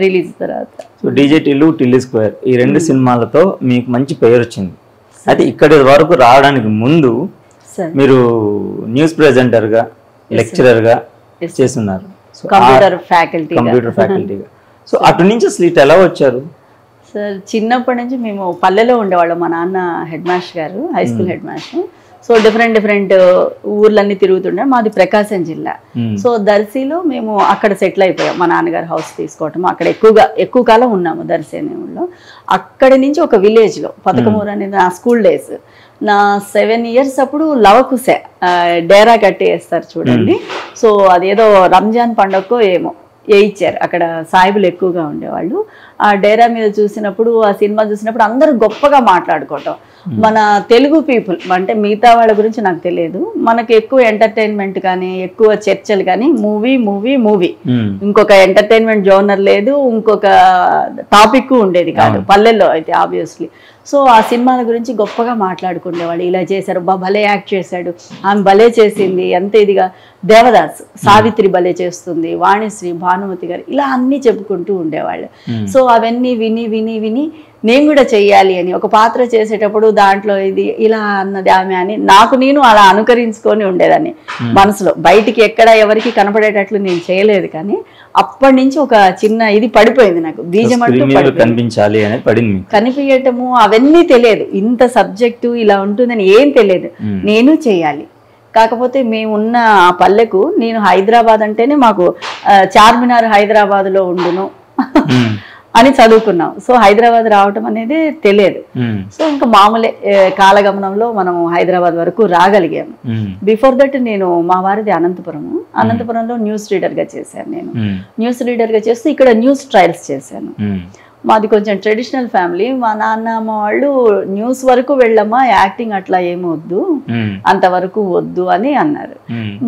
రిలీజ్ తర్వాత. So DJ Tillu, Tillu square ఈ రెండు సినిమాలతో మీకు మంచి పేరు వచ్చింది. అయితే ఇక్కడి వరకు రావడానికి ముందు మీరు న్యూస్ ప్రెజెంటర్ గా, లెక్చరర్ గా చేస్తున్నారు, కంప్యూటర్ ఫ్యాకల్టీగా. సో అటు నుంచి అసలు ఇటు ఎలా వచ్చారు? సార్ చిన్నప్పటి నుంచి మేము పల్లెలో ఉండేవాళ్ళం. మా నాన్న హెడ్ మాస్టర్ గారు, high school head master. So different ఊర్లన్నీ తిరుగుతుండే. మాది ప్రకాశం జిల్లా. సో దర్శిలో మేము అక్కడ సెటిల్ అయిపోయాం. మా నాన్నగారు హౌస్ తీసుకోవటం అక్కడ ఎక్కువ కాలం ఉన్నాము దర్శి అనే ఊళ్ళో. అక్కడి నుంచి ఒక విలేజ్లో పతకమూరు అనేది నా స్కూల్ డేస్. నా 7 years అప్పుడు లవకుశ డేరా కట్టేస్తారు చూడండి. సో అదేదో రంజాన్ పండగకో ఏమో ఇచ్చారు. అక్కడ సాయిబులు ఎక్కువగా ఉండేవాళ్ళు. ఆ డేరా మీద చూసినప్పుడు, ఆ సినిమా చూసినప్పుడు అందరూ గొప్పగా మాట్లాడుకోవటం. మన తెలుగు పీపుల్ అంటే మిగతా వాళ్ళ గురించి నాకు తెలియదు, మనకి ఎక్కువ ఎంటర్టైన్మెంట్ కానీ ఎక్కువ చర్చలు కానీ మూవీ మూవీ మూవీ, ఇంకొక ఎంటర్టైన్మెంట్ జోనర్ లేదు, ఇంకొక టాపిక్ ఉండేది కాదు పల్లెల్లో అయితే ఆబ్వియస్లీ. సో ఆ సినిమాల గురించి గొప్పగా మాట్లాడుకునేవాళ్ళు. ఇలా చేశారు, భలే యాక్ట్ చేశాడు, ఆమె భలే చేసింది, అంతే ఇదిగా దేవదాస్, సావిత్రి భలే చేస్తుంది, వాణిశ్రీ, భానుమతి గారు, ఇలా అన్నీ చెప్పుకుంటూ ఉండేవాళ్ళు. సో అవన్నీ విని విని విని నేను కూడా చెయ్యాలి అని ఒక పాత్ర చేసేటప్పుడు దాంట్లో ఇది ఇలా అన్నది ఆమె అని నేను అలా అనుకరించుకొని ఉండేదాన్ని మనసులో. బయటికి ఎక్కడ ఎవరికి కనపడేటట్లు నేను చేయలేదు, కానీ అప్పటి నుంచి ఒక చిన్న ఇది పడిపోయింది నాకు, బీజం అంటూ కనిపించాలి అని పడింది. కనిపించటము అవన్నీ తెలియదు, ఇంత సబ్జెక్టు ఇలా ఉంటుందని ఏం తెలియదు, నేను చేయాలి. కాకపోతే మేమున్న ఆ పల్లెకు, నేను హైదరాబాద్ అంటేనే మాకు చార్మినార్ హైదరాబాద్లో ఉండును అని చదువుకున్నాం. సో హైదరాబాద్ రావటం అనేది తెలియదు. సో ఇంకా మామూలే కాలగమనంలో మనం హైదరాబాద్ వరకు రాగలిగాము. బిఫోర్ దట్ నేను మా వారిది అనంతపురంలో న్యూస్ రీడర్గా చేశాను. నేను న్యూస్ రీడర్గా చేస్తూ ఇక్కడ న్యూస్ ట్రయల్స్ చేశాను. మాది కొంచెం ట్రెడిషనల్ ఫ్యామిలీ. మా నాన్నమ్మ వాళ్ళు న్యూస్ వరకు వెళ్ళమ్మా, యాక్టింగ్ అట్లా ఏమొద్దు, అంతవరకు వద్దు అని అన్నారు.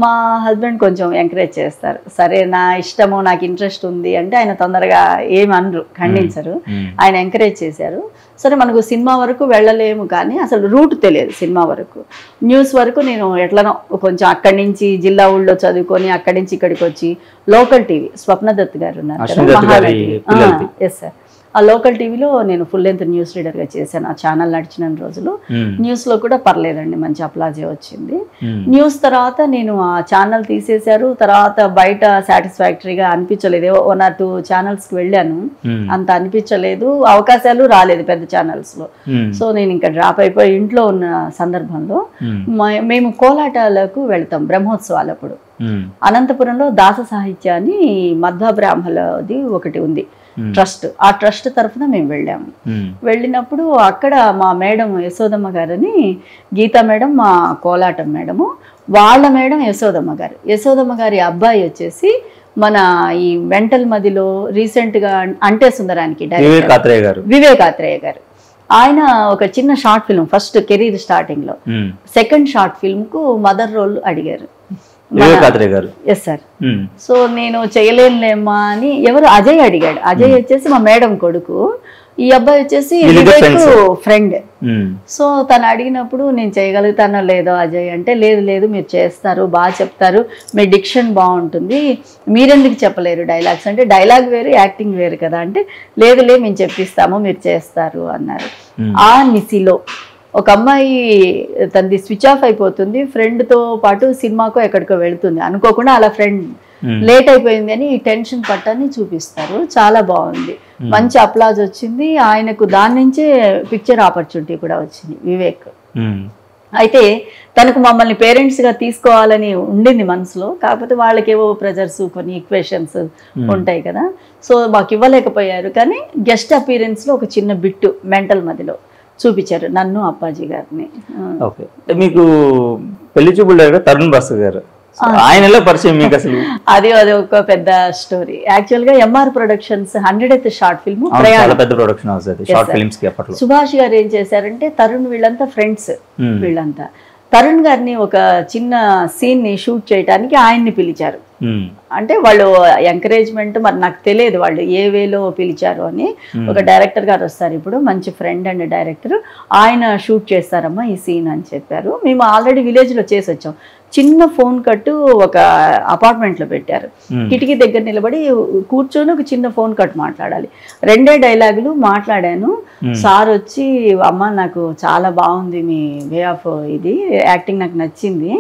మా హస్బెండ్ కొంచెం ఎంకరేజ్ చేస్తారు. సరే నా ఇష్టము, నాకు ఇంట్రెస్ట్ ఉంది అంటే ఆయన తొందరగా ఏమనరు, ఖండించరు. ఆయన ఎంకరేజ్ చేశారు. సరే మనకు సినిమా వరకు వెళ్ళలేము కానీ అసలు రూట్ తెలియదు. సినిమా వరకు, న్యూస్ వరకు నేను ఎట్లనో కొంచెం అక్కడి నుంచి జిల్లా ఊళ్ళో చదువుకొని అక్కడి నుంచి ఇక్కడికి వచ్చి లోకల్ టీవీ, స్వప్నదత్ గారు ఉన్నారు, ఎస్ సార్, ఆ లోకల్ టీవీలో నేను ఫుల్ లెంత్ న్యూస్ రీడర్గా చేశాను. ఆ ఛానల్ నడిచిన రోజులు న్యూస్లో కూడా పర్లేదండి, మంచి అప్లాజే వచ్చింది. న్యూస్ తర్వాత నేను ఆ ఛానల్ తీసేశారు. తర్వాత బయట సాటిస్ఫాక్టరీగా అనిపించలేదు. 1 or 2 ఛానల్స్కి వెళ్ళాను, అంత అనిపించలేదు, అవకాశాలు రాలేదు పెద్ద ఛానల్స్లో. సో నేను ఇంకా డ్రాప్ అయిపోయి ఇంట్లో ఉన్న సందర్భంలో మేము కోలాటాలకు వెళ్తాం బ్రహ్మోత్సవాలప్పుడు. అనంతపురంలో దాస సాహిత్య అని మధ్వ బ్రాహ్మణది ఒకటి ఉంది ట్రస్ట్, ఆ ట్రస్ట్ తరఫున మేము వెళ్ళాము. వెళ్ళినప్పుడు అక్కడ మా మేడం యశోదమ్మ గారని, గీతా మేడం మా కోలాటం మేడము, వాళ్ళ మేడం యశోదమ్మ గారి అబ్బాయి వచ్చేసి మన ఈ మెంటల్ మదిలో రీసెంట్గా అంటే సుందరానికి వివేకాత్రేయ గారు. ఆయన ఒక చిన్న short film, first career starting లో సెకండ్ షార్ట్ ఫిల్మ్ కు మదర్ రోల్ అడిగారు. Yes sir. సో నేను చేయలేనులేమ్మా అని ఎవరు అజయ్ అడిగాడు. అజయ్ వచ్చేసి మా మేడం కొడుకు, ఈ అబ్బాయి వచ్చేసి ఫ్రెండ్. సో తను అడిగినప్పుడు నేను చేయగలుగుతానో లేదో అజయ్ అంటే, లేదు మీరు చేస్తారు, బాగా చెప్తారు, మీ డిక్షన్ బాగుంటుంది, మీరెందుకు చెప్పలేరు డైలాగ్స్ అంటే, డైలాగ్ వేరు యాక్టింగ్ వేరు కదా అంటే, లేదు మేము చెప్పిస్తాము మీరు చేస్తారు అన్నారు. ఆ నిసిలో ఒక అమ్మాయి తనది స్విచ్ ఆఫ్ అయిపోతుంది, ఫ్రెండ్తో పాటు సినిమాకో ఎక్కడికో వెళుతుంది, అనుకోకుండా అలా ఫ్రెండ్ లేట్ అయిపోయింది అని టెన్షన్ పట్టని చూపిస్తారు. చాలా బాగుంది, మంచి అప్లాజ్ వచ్చింది ఆయనకు. దాని నుంచే పిక్చర్ ఆపర్చునిటీ కూడా వచ్చింది వివేక్. అయితే తనకు మమ్మల్ని పేరెంట్స్గా తీసుకోవాలని ఉండింది మనసులో, కాకపోతే వాళ్ళకేవో ప్రెజర్స్, కొన్ని ఈక్వేషన్స్ ఉంటాయి కదా, సో మాకు ఇవ్వలేకపోయారు. కానీ గెస్ట్ అపీరెన్స్లో ఒక చిన్న బిట్టు మెంటల్ మదిలో చూపించారు నన్ను, అప్పాజీ గారిని. ఓకే, మీకు పెళ్లి చూపులు తరుణ్ భాస్కర్ గారు, ఆయన పరిచయం మీకు అసలు? అది ఒక పెద్ద స్టోరీ. యాక్చువల్ గా MR productions 100th short film, పెద్ద ప్రొడక్షన్ హౌస్ అది షార్ట్ ఫిల్మ్స్ కి. అప్పట్లో సుభాష్ గారు ఏం చేశారంటే, తరుణ్ వీళ్ళంతా ఫ్రెండ్స్, వీళ్ళంతా తరుణ్ గారిని ఒక చిన్న సీన్ ని షూట్ చేయడానికి ఆయన్ని పిలిచారు. అంటే వాళ్ళు ఎంకరేజ్మెంట్ మరి నాకు తెలియదు వాళ్ళు ఏ వేలో పిలిచారు అని. ఒక డైరెక్టర్ గారు వస్తారు ఇప్పుడు, మంచి ఫ్రెండ్ అండ్ డైరెక్టర్, ఆయన షూట్ చేస్తారమ్మా ఈ సీన్ అని చెప్పారు. మేము ఆల్రెడీ విలేజ్లో చేసి వచ్చాం. చిన్న ఫోన్ కట్టు ఒక అపార్ట్మెంట్లో పెట్టారు, కిటికీ దగ్గర నిలబడి కూర్చొని ఒక చిన్న ఫోన్ కట్ మాట్లాడాలి. 2 డైలాగులు మాట్లాడాను. సార్ వచ్చి, అమ్మ నాకు చాలా బాగుంది మీ వే ఆఫ్ ఇది యాక్టింగ్, నాకు నచ్చింది,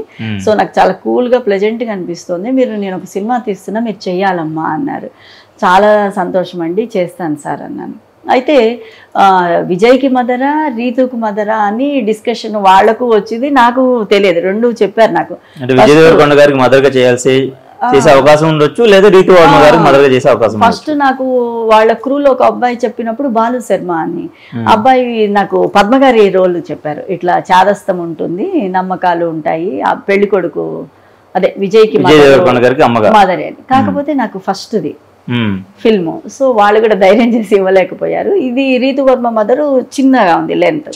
సో నాకు చాలా కూల్గా ప్లెజెంట్గా అనిపిస్తుంది, నేను ఒక సినిమా తీస్తున్నా, మీరు చెయ్యాలమ్మా అన్నారు. చాలా సంతోషం అండి, చేస్తాను సార్ అన్నాను. అయితే విజయ్కి మదరా రీతుకు మదరా అని డిస్కషన్ వాళ్లకు వచ్చింది, నాకు తెలియదు. రెండు చెప్పారు నాకు. అంటే విజయ్ దేవరకొండ గారికి మదర్గా చేసే అవకాశం ఉండొచ్చు, లేదా రీతు వర్మ గారికి మదర్గా చేసే అవకాశం. ఫస్ట్ నాకు వాళ్ళ క్రూలో ఒక అబ్బాయి చెప్పినప్పుడు బాలు శర్మ అని అబ్బాయి నాకు పద్మగారి రోల్ చెప్పారు. ఇట్లా చాదస్తం ఉంటుంది, నమ్మకాలు ఉంటాయి, ఆ పెళ్లి కొడుకు అదే విజయ్కి మదరే అని. కాకపోతే నాకు ఫస్ట్ది ఫిల్మ్, సో వాళ్ళు కూడా ధైర్యం చేసి ఇవ్వలేకపోయారు. ఇది రీతు వర్మ మదరు చిన్నగా ఉంది లెంత్,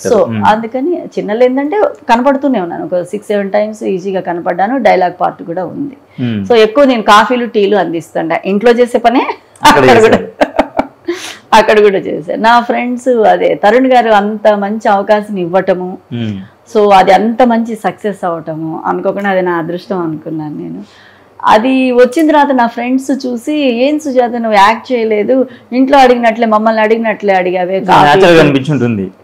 సో అందుకని చిన్న లెంత్ అంటే కనపడుతూనే ఉన్నాను, ఒక 6-7 టైమ్స్ ఈజీగా కనపడ్డాను. డైలాగ్ పార్ట్ కూడా ఉంది. సో ఎక్కువ నేను కాఫీలు టీలు అందిస్తుంటా, ఇంట్లో చేసే పనే అక్కడ కూడా చేశాను. నా ఫ్రెండ్స్ అదే తరుణ్ గారు అంత మంచి అవకాశం ఇవ్వటము, సో అది అంత మంచి సక్సెస్ అవటము అనుకోకుండా అది నా అదృష్టం అనుకున్నాను నేను. అది వచ్చిన తర్వాత నా ఫ్రెండ్స్ చూసి, ఏం సుజాత నువ్వు యాక్ట్ చేయలేదు, ఇంట్లో అడిగినట్లే మమ్మల్ని అడిగినట్లే అడిగావే,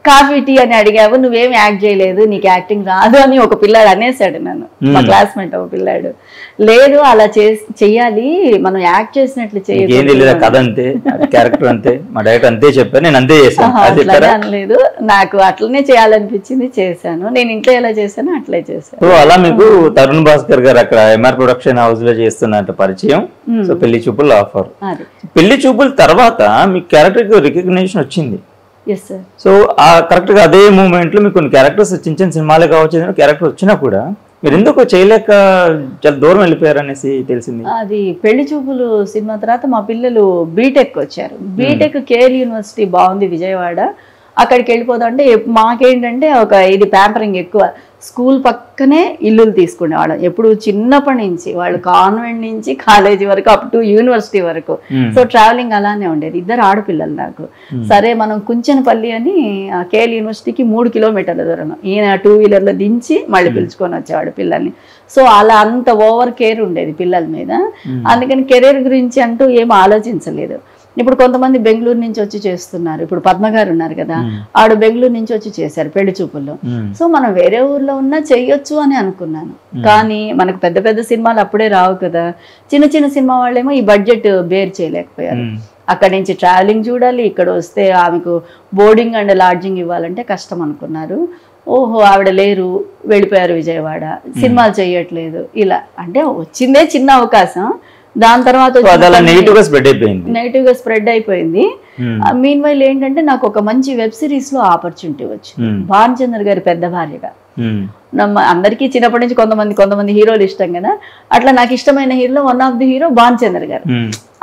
కాఫీ టీ అని అడిగావు, నువ్వేం యాక్ట్ చేయలేదు, నీకు యాక్టింగ్ రాదు అని ఒక పిల్లాడు అనేసాడు నన్ను, మా క్లాస్మేట్ ఒక పిల్లాడు. లేదు అలా చెయ్యాలి, మనం యాక్ట్ చేసినట్లు అనలేదు, నాకు అట్లనే చేయాలనిపించింది, చేశాను. నేను ఇంట్లో ఎలా చేశాను అట్లే చేశాను. అలా మీకు తరుణ్ భాస్కర్ గారు అక్కడ ఎంఆర్ ప్రొడక్షన్ హౌస్ లో చేస్తున్నట్టు పరిచయం. సో పెళ్లి చూపులు ఆఫర్, పెళ్లి చూపుల తర్వాత మీ క్యారెక్టర్ కి రికగ్నిషన్ వచ్చింది. సో ఆ కరెక్ట్ గా అదే మూమెంట్ లో మీకు కొన్ని క్యారెక్టర్స్ చిన్న చిన్న సినిమాలే కావచ్చు, క్యారెక్టర్ వచ్చినా కూడా మీరు ఎందుకు చేయలేక చాలా దూరం వెళ్ళిపోయారు అనేసి తెలిసింది. అది పెళ్లి చూపులు సినిమా తర్వాత మా పిల్లలు బీటెక్ వచ్చారు. బీటెక్ కేఎల్ యూనివర్సిటీ బాగుంది విజయవాడ, అక్కడికి వెళ్ళిపోదాం అంటే మాకేంటంటే ఒక ఇది ప్యాంపరింగ్ ఎక్కువ. స్కూల్ పక్కనే ఇల్లులు తీసుకునేవాళ్ళం ఎప్పుడు చిన్నప్పటి నుంచి, వాళ్ళు కాన్వెంట్ నుంచి కాలేజీ వరకు అప్ టు యూనివర్సిటీ వరకు. సో ట్రావెలింగ్ అలానే ఉండేది. 2 ఆడపిల్లలు నాకు. సరే మనం కుంచెనపల్లి అని కేఎల్ యూనివర్సిటీకి 3 కిలోమీటర్ల దూరం, ఈయన 2 వీలర్లో దించి మళ్ళీ పిలుచుకొని వచ్చేవాడు పిల్లల్ని. సో అలా అంత ఓవర్ కేర్ ఉండేది పిల్లల మీద. అందుకని కెరీర్ గురించి అంటూ ఏం ఆలోచించలేదు. ఇప్పుడు కొంతమంది బెంగళూరు నుంచి వచ్చి చేస్తున్నారు. ఇప్పుడు పద్మగారు ఉన్నారు కదా, ఆడు బెంగళూరు నుంచి వచ్చి చేశారు పెళ్లి చూపుల్లో. సో మనం వేరే ఊర్లో ఉన్నా చెయ్యొచ్చు అని అనుకున్నాను. కానీ మనకు పెద్ద పెద్ద సినిమాలు అప్పుడే రావు కదా, చిన్న చిన్న సినిమా వాళ్ళేమో ఈ బడ్జెట్ బేర్ చేయలేకపోయారు. అక్కడి నుంచి ట్రావెలింగ్ చూడాలి, ఇక్కడ వస్తే ఆమెకు బోర్డింగ్ అండ్ లాడ్జింగ్ ఇవ్వాలంటే కష్టం అనుకున్నారు. ఓహో ఆవిడ లేరు, వెళ్ళిపోయారు విజయవాడ, సినిమాలు చెయ్యట్లేదు. ఇలా అంటే వచ్చిందే చిన్న అవకాశం, దాని తర్వాత నెగిటివ్ గా స్ప్రెడ్ అయిపోయింది. మీన్ వైల్ ఏంటంటే నాకు ఒక మంచి వెబ్ సిరీస్ లో ఆపర్చునిటీ వచ్చింది, భానుచంద్ర గారి పెద్ద భార్యగా. అందరికీ చిన్నప్పటి నుంచి కొంతమంది హీరోలు ఇష్టం కదా, అట్లా నాకు ఇష్టమైన హీరోలో one of the hero Bhanuchandra గారు.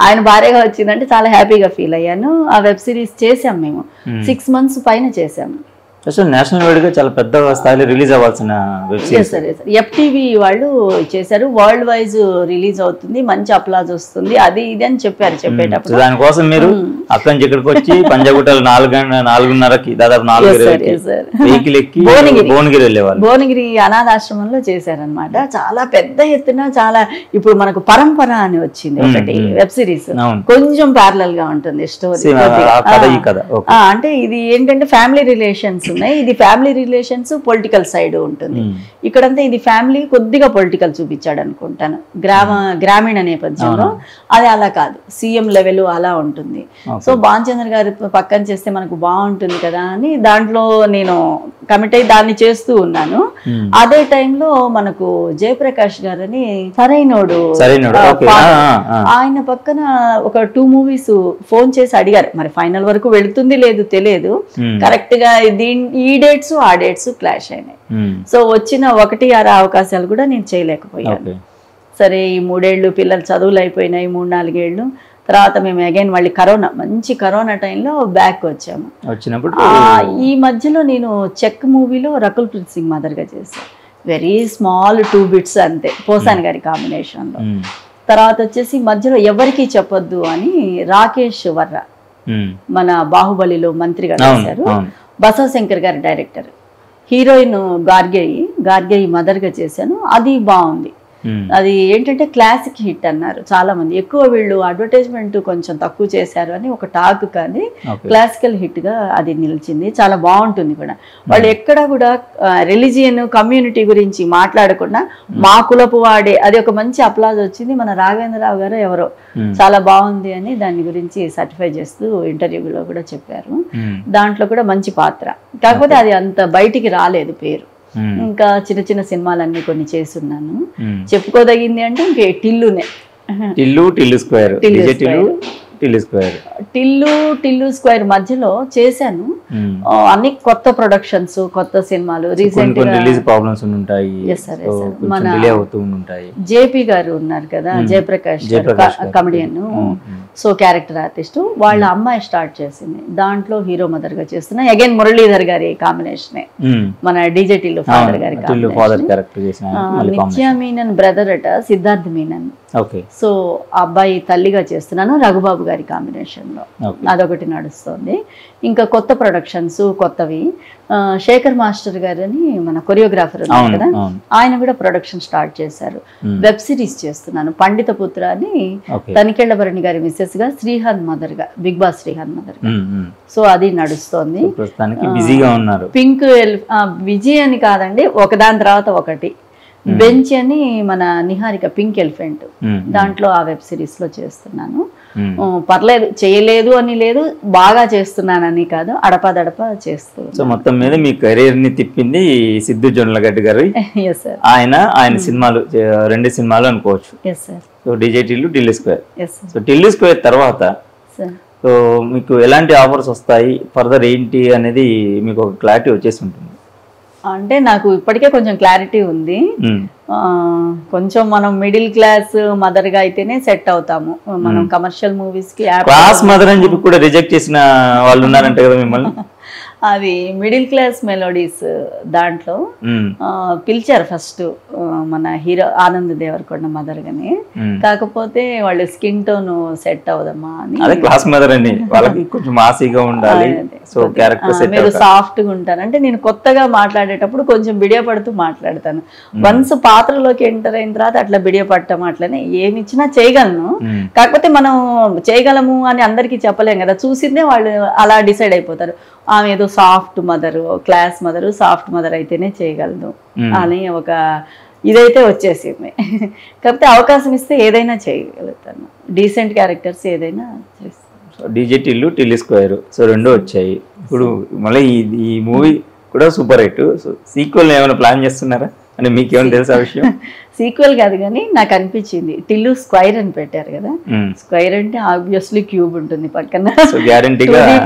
ఆయన భార్యగా వచ్చిందంటే చాలా హ్యాపీగా ఫీల్ అయ్యాను. ఆ వెబ్ సిరీస్ చేసాం మేము, 6 months పైన చేసాము. నేషనల్ వైడ్ గా చాలా పెద్ద స్థాయిలో రిలీజ్ అవ్వాల్సిన వెబ్ సిరీస్. FTV వాళ్ళు చేశారు, వరల్డ్ వైజ్ రిలీజ్ అవుతుంది, మంచి అప్లాజ్ వస్తుంది, అది ఇది అని చెప్పారు. చెప్పేటప్పుడు దానికోసం మీరు అక్కడి నుంచి ఇక్కడికి వచ్చి పంజాగుట్టలు 4:30కి దాదాపు 4 ఎక్కి భువనగిరి వెళ్ళేవాళ్ళు. భువనగిరి అనాథాశ్రమంలో చేశారనమాట. చాలా పెద్ద ఎత్తున, చాలా ఇప్పుడు మనకు పరంపర అని వచ్చింది ఒకటి వెబ్ సిరీస్, కొంచెం ప్యారలల్ గా ఉంటుంది స్టోరీ. అంటే ఇది ఏంటంటే ఫ్యామిలీ రిలేషన్స్ ఉన్నాయి, ఇది ఫ్యామిలీ రిలేషన్స్ పొలిటికల్ సైడ్ ఉంటుంది. ఇక్కడంతా ఇది ఫ్యామిలీ కొద్దిగా పొలిటికల్ చూపించాడు అనుకుంటాను, గ్రామీణ నేపథ్యంలో. అది అలా కాదు, సీఎం లెవెల్ అలా ఉంటుంది. సో భానుచంద్ర గారి పక్కన చేస్తే మనకు బాగుంటుంది కదా అని దాంట్లో నేను కమిట్ అయ్యి దాన్ని చేస్తూ ఉన్నాను. అదే టైంలో మనకు జయప్రకాష్ గారు అని సరైనోడు, ఆయన పక్కన ఒక 2 movies ఫోన్ చేసి అడిగారు. మరి ఫైనల్ వరకు వెళుతుంది లేదు తెలియదు, కరెక్ట్ గా ఈ డేట్స్ ఆ డేట్స్ క్లాష్ అయినాయి. సో వచ్చిన 1-6 అవకాశాలు కూడా నేను చేయలేకపోయాను. సరే ఈ 3 ఏళ్ళు పిల్లలు చదువులు అయిపోయినాయి, 3-4 ఏళ్ళు తర్వాత మేము అగైన్ మళ్ళీ మంచి కరోనా టైంలో బ్యాక్ వచ్చాము. ఈ మధ్యలో నేను చెక్ మూవీలో రకుల్ ప్రీత్ సింగ్ మదర్గా చేశాను. వెరీ స్మాల్ 2 bits అంతే, పోసాన్ గారి కాంబినేషన్లో. తర్వాత వచ్చేసి మధ్యలో ఎవరికి చెప్పొద్దు అని రాకేష్ వర్రా మన బాహుబలిలో మంత్రిగా చేశారు. బసవశంకర్ గారి డైరెక్టర్, హీరోయిన్ గార్గేయి మదర్గా చేశాను. అది బాగుంది. అది ఏంటంటే క్లాసిక్ హిట్ అన్నారు చాలా మంది. ఎక్కువ వీళ్ళు అడ్వర్టైజ్మెంట్ కొంచెం తక్కువ చేశారు అని ఒక టాక్, కానీ క్లాసికల్ హిట్ గా అది నిలిచింది. చాలా బాగుంటుంది కూడా. వాళ్ళు ఎక్కడ కూడా రిలీజియన్ కమ్యూనిటీ గురించి మాట్లాడకుండా మా కులపు వాడే, అది ఒక మంచి అప్లాజ్ వచ్చింది. మన రాఘవేంద్రరావు గారు ఎవరో చాలా బాగుంది అని దాని గురించి సర్టిఫై చేస్తూ ఇంటర్వ్యూలో కూడా చెప్పారు. దాంట్లో కూడా మంచి పాత్ర, కాకపోతే అది అంత బయటికి రాలేదు పేరు. ఇంకా చిన్న చిన్న సినిమాలన్నీ కొన్ని చేస్తున్నాను. చెప్పుకోదగింది అంటే ఇంకే టిల్లునే, టిల్లు స్క్వేర్, టిల్లు స్క్వేర్ మధ్యలో చేశాను. అన్ని కొత్త ప్రొడక్షన్స్, కొత్త సినిమాలు. రీసెంట్ గా రిలీజ్ ప్రాబ్లమ్స్ ఉంటాయి, మన డిలే అవుతూ ఉంటాయి. జేపీ గారు ఉన్నారు కదా, Jayaprakash comedian, so character artist, వాళ్ళ అమ్మాయి స్టార్ట్ చేసింది. దాంట్లో హీరో మదర్ గా చేస్తున్నా. అగైన్ మురళీధర్ గారి కాంబినేషన్, మన డీజే టిల్లు ఫాదర్ గారి నిత్యా మీనన్ బ్రదర్ అట సిద్ధార్థ్ మీనన్. సో అబ్బాయి తల్లిగా చేస్తున్నాను రఘుబాబు గారి కాంబినేషన్ లో, అదొకటి నడుస్తుంది. ఇంకా కొత్త ప్రొడక్షన్స్ కొత్తవి. శేఖర్ మాస్టర్ గారు అని మన కొరియోగ్రాఫర్ ఉన్నారు కదా, ఆయన కూడా ప్రొడక్షన్ స్టార్ట్ చేశారు. వెబ్ సిరీస్ చేస్తున్నాను పండిత పుత్ర అని, తనికెళ్లభరణి గారి మిస్సెస్ గా, శ్రీహాన్ మదర్ గా, బిగ్ బాస్ శ్రీహాన్ మదర్ గా. సో అది నడుస్తోంది. పింక్ విజయ్ అని కాదండి, ఒకదాని తర్వాత ఒకటి. బెంచ్ అని మన నిహారిక పింక్ ఎలిఫెంట్, దాంట్లో ఆ వెబ్ సిరీస్ లో చేస్తున్నాను. పర్లేదు, చేయలేదు అని లేదు, బాగా చేస్తున్నానని కాదు, అడపాదడప చేస్తూ. సో మొత్తం మీద మీ కెరీర్ ని తిప్పింది సిద్ధు జొన్నలగడ్డ గారు. ఆయన సినిమాలు, 2 సినిమాలు అనుకోవచ్చు. So DJ Tillu square. So Tillu square తర్వాత సో మీకు ఎలాంటి ఆఫర్స్ వస్తాయి, ఫర్దర్ ఏంటి అనేది మీకు ఒక క్లారిటీ వచ్చేసి ఉంటుంది? అంటే నాకు ఇప్పటికే కొంచెం క్లారిటీ ఉంది. కొంచెం మనం మిడిల్ క్లాస్ మదర్ గా అయితేనే సెట్ అవుతాము. మనం కమర్షియల్ మూవీస్ కి క్లాస్ మదర్ అని చెప్పి కూడా రిజెక్ట్ చేసిన వాళ్ళు ఉన్నారంటే కదా మిమ్మల్ని. అది మిడిల్ క్లాస్ మెలోడీస్ దాంట్లో పిలిచారు ఫస్ట్ మన హీరో ఆనంద్ దేవరకొండ మదర్ గానే, కాకపోతే వాళ్ళు స్కిన్ టోన్ సెట్ అవదమ్మా అని. అదే క్లాస్ మదర్ అండి, వాళ్ళకి కొంచెం మాసీగా ఉండాలి, సో క్యారెక్టర్ సెట్ మీరు సాఫ్ట్ గా ఉంటారు అంటే. నేను కొత్తగా మాట్లాడేటప్పుడు కొంచెం బిడియ పడుతూ మాట్లాడతాను. వన్స్ పాత్రలోకి ఎంటర్ అయిన తర్వాత అట్లా బిడియ పడటం, అట్లనే ఏమి ఇచ్చినా చేయగలను. కాకపోతే మనం చేయగలము అని అందరికీ చెప్పలేం కదా, చూసిందే వాళ్ళు అలా డిసైడ్ అయిపోతారు. ఆమె ఏదో soft mother, class mother, soft mother అయితేనే చేయగలదు అని ఒక ఇదైతే వచ్చేసింది. కాకపోతే అవకాశం ఇస్తే ఏదైనా చేయగలుగుతాను, డీసెంట్ క్యారెక్టర్స్ ఏదైనా చేస్తాను. డీజే టిల్లు స్క్వేర్, సో 2 వచ్చాయి. ఇప్పుడు మళ్ళీ ఈ మూవీ కూడా సూపర్ హిట్. సో సీక్వెల్ ఏమైనా ప్లాన్ చేస్తున్నారా అంటే మీకేమైనా తెలుసా విషయం? సీక్వెల్ కాదు కానీ నాకు అనిపించింది టిల్లు స్క్వైర్ అని పెట్టారు కదా, స్క్వైర్ అంటే ఆబ్వియస్లీ క్యూబ్ ఉంటుంది పక్కన,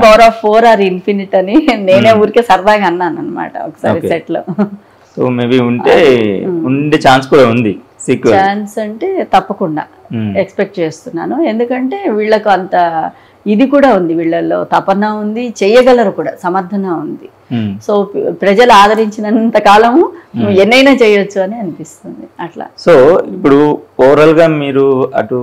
పవర్ ఆఫ్ 4 ఆర్ ఇన్ఫినిట్ అని నేనే ఊరికే సరదాగా అన్నాను అనమాట ఒకసారి సెట్ లో. సో మేబీ ఉండే ఛాన్స్ కూడా ఉంది సీక్వెల్. ఛాన్స్ అంటే తప్పకుండా ఎక్స్పెక్ట్ చేస్తున్నాను. ఎందుకంటే వీళ్ళకు అంత ఇది కూడా ఉంది, వీళ్ళల్లో తపన ఉంది, చేయగలరు కూడా, సమర్థన ఉంది. సో ప్రజలు ఆదరించినంత కాలము ఎన్నైనా చేయొచ్చు అని అనిపిస్తుంది అట్లా. సో ఇప్పుడు ఓవరాల్ గా మీరు అటు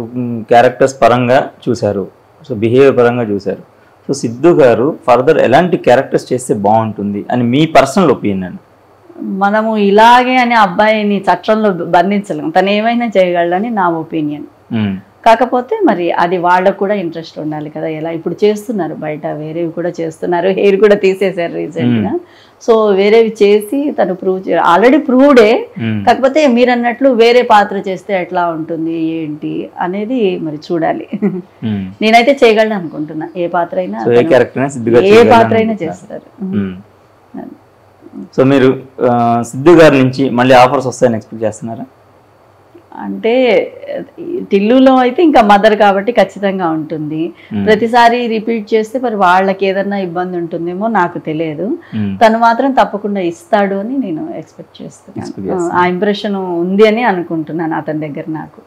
క్యారెక్టర్స్ పరంగా చూసారు, సో బిహేవియర్ పరంగా చూసారు. సో సిద్ధు గారు ఫర్దర్ ఎలాంటి క్యారెక్టర్స్ చేస్తే బాగుంటుంది అని మీ పర్సనల్ ఒపీనియన్? మనము ఇలాగే అని అబ్బాయిని చట్టంలో బంధించలేము, తను ఏమైనా చేయగలడని నా ఒపీనియన్. కాకపోతే మరి అది వాళ్ళకు కూడా ఇంట్రెస్ట్ ఉండాలి కదా. ఎలా ఇప్పుడు చేస్తున్నారు బయట, వేరేవి కూడా చేస్తున్నారు, హెయిర్ కూడా తీసేశారు రీసెంట్గా. సో వేరేవి చేసి తను ఆల్రెడీ ప్రూవ్డే. కాకపోతే మీరు అన్నట్లు వేరే పాత్ర చేస్తే ఎట్లా ఉంటుంది ఏంటి అనేది మరి చూడాలి. నేనైతే చేయగలను అనుకుంటున్నా, ఏ పాత్ర అయినా ఏ పాత్ర అయినా చేస్తారు. సో మీరు సిద్ధు గారి నుంచి మళ్ళీ ఆఫర్స్ వస్తాయని ఎక్స్పెక్ట్ చేస్తున్నారా? అంటే టిల్లులో అయితే ఇంకా మదర్ కాబట్టి ఖచ్చితంగా ఉంటుంది. ప్రతిసారి రిపీట్ చేస్తే మరి వాళ్ళకి ఏదన్నా ఇబ్బంది ఉంటుందేమో నాకు తెలియదు. తను మాత్రం తప్పకుండా ఇస్తాడు అని నేను ఎక్స్పెక్ట్ చేస్తున్నాను. ఆ ఇంప్రెషన్ ఉంది అని అనుకుంటున్నాను అతని దగ్గర నాకు.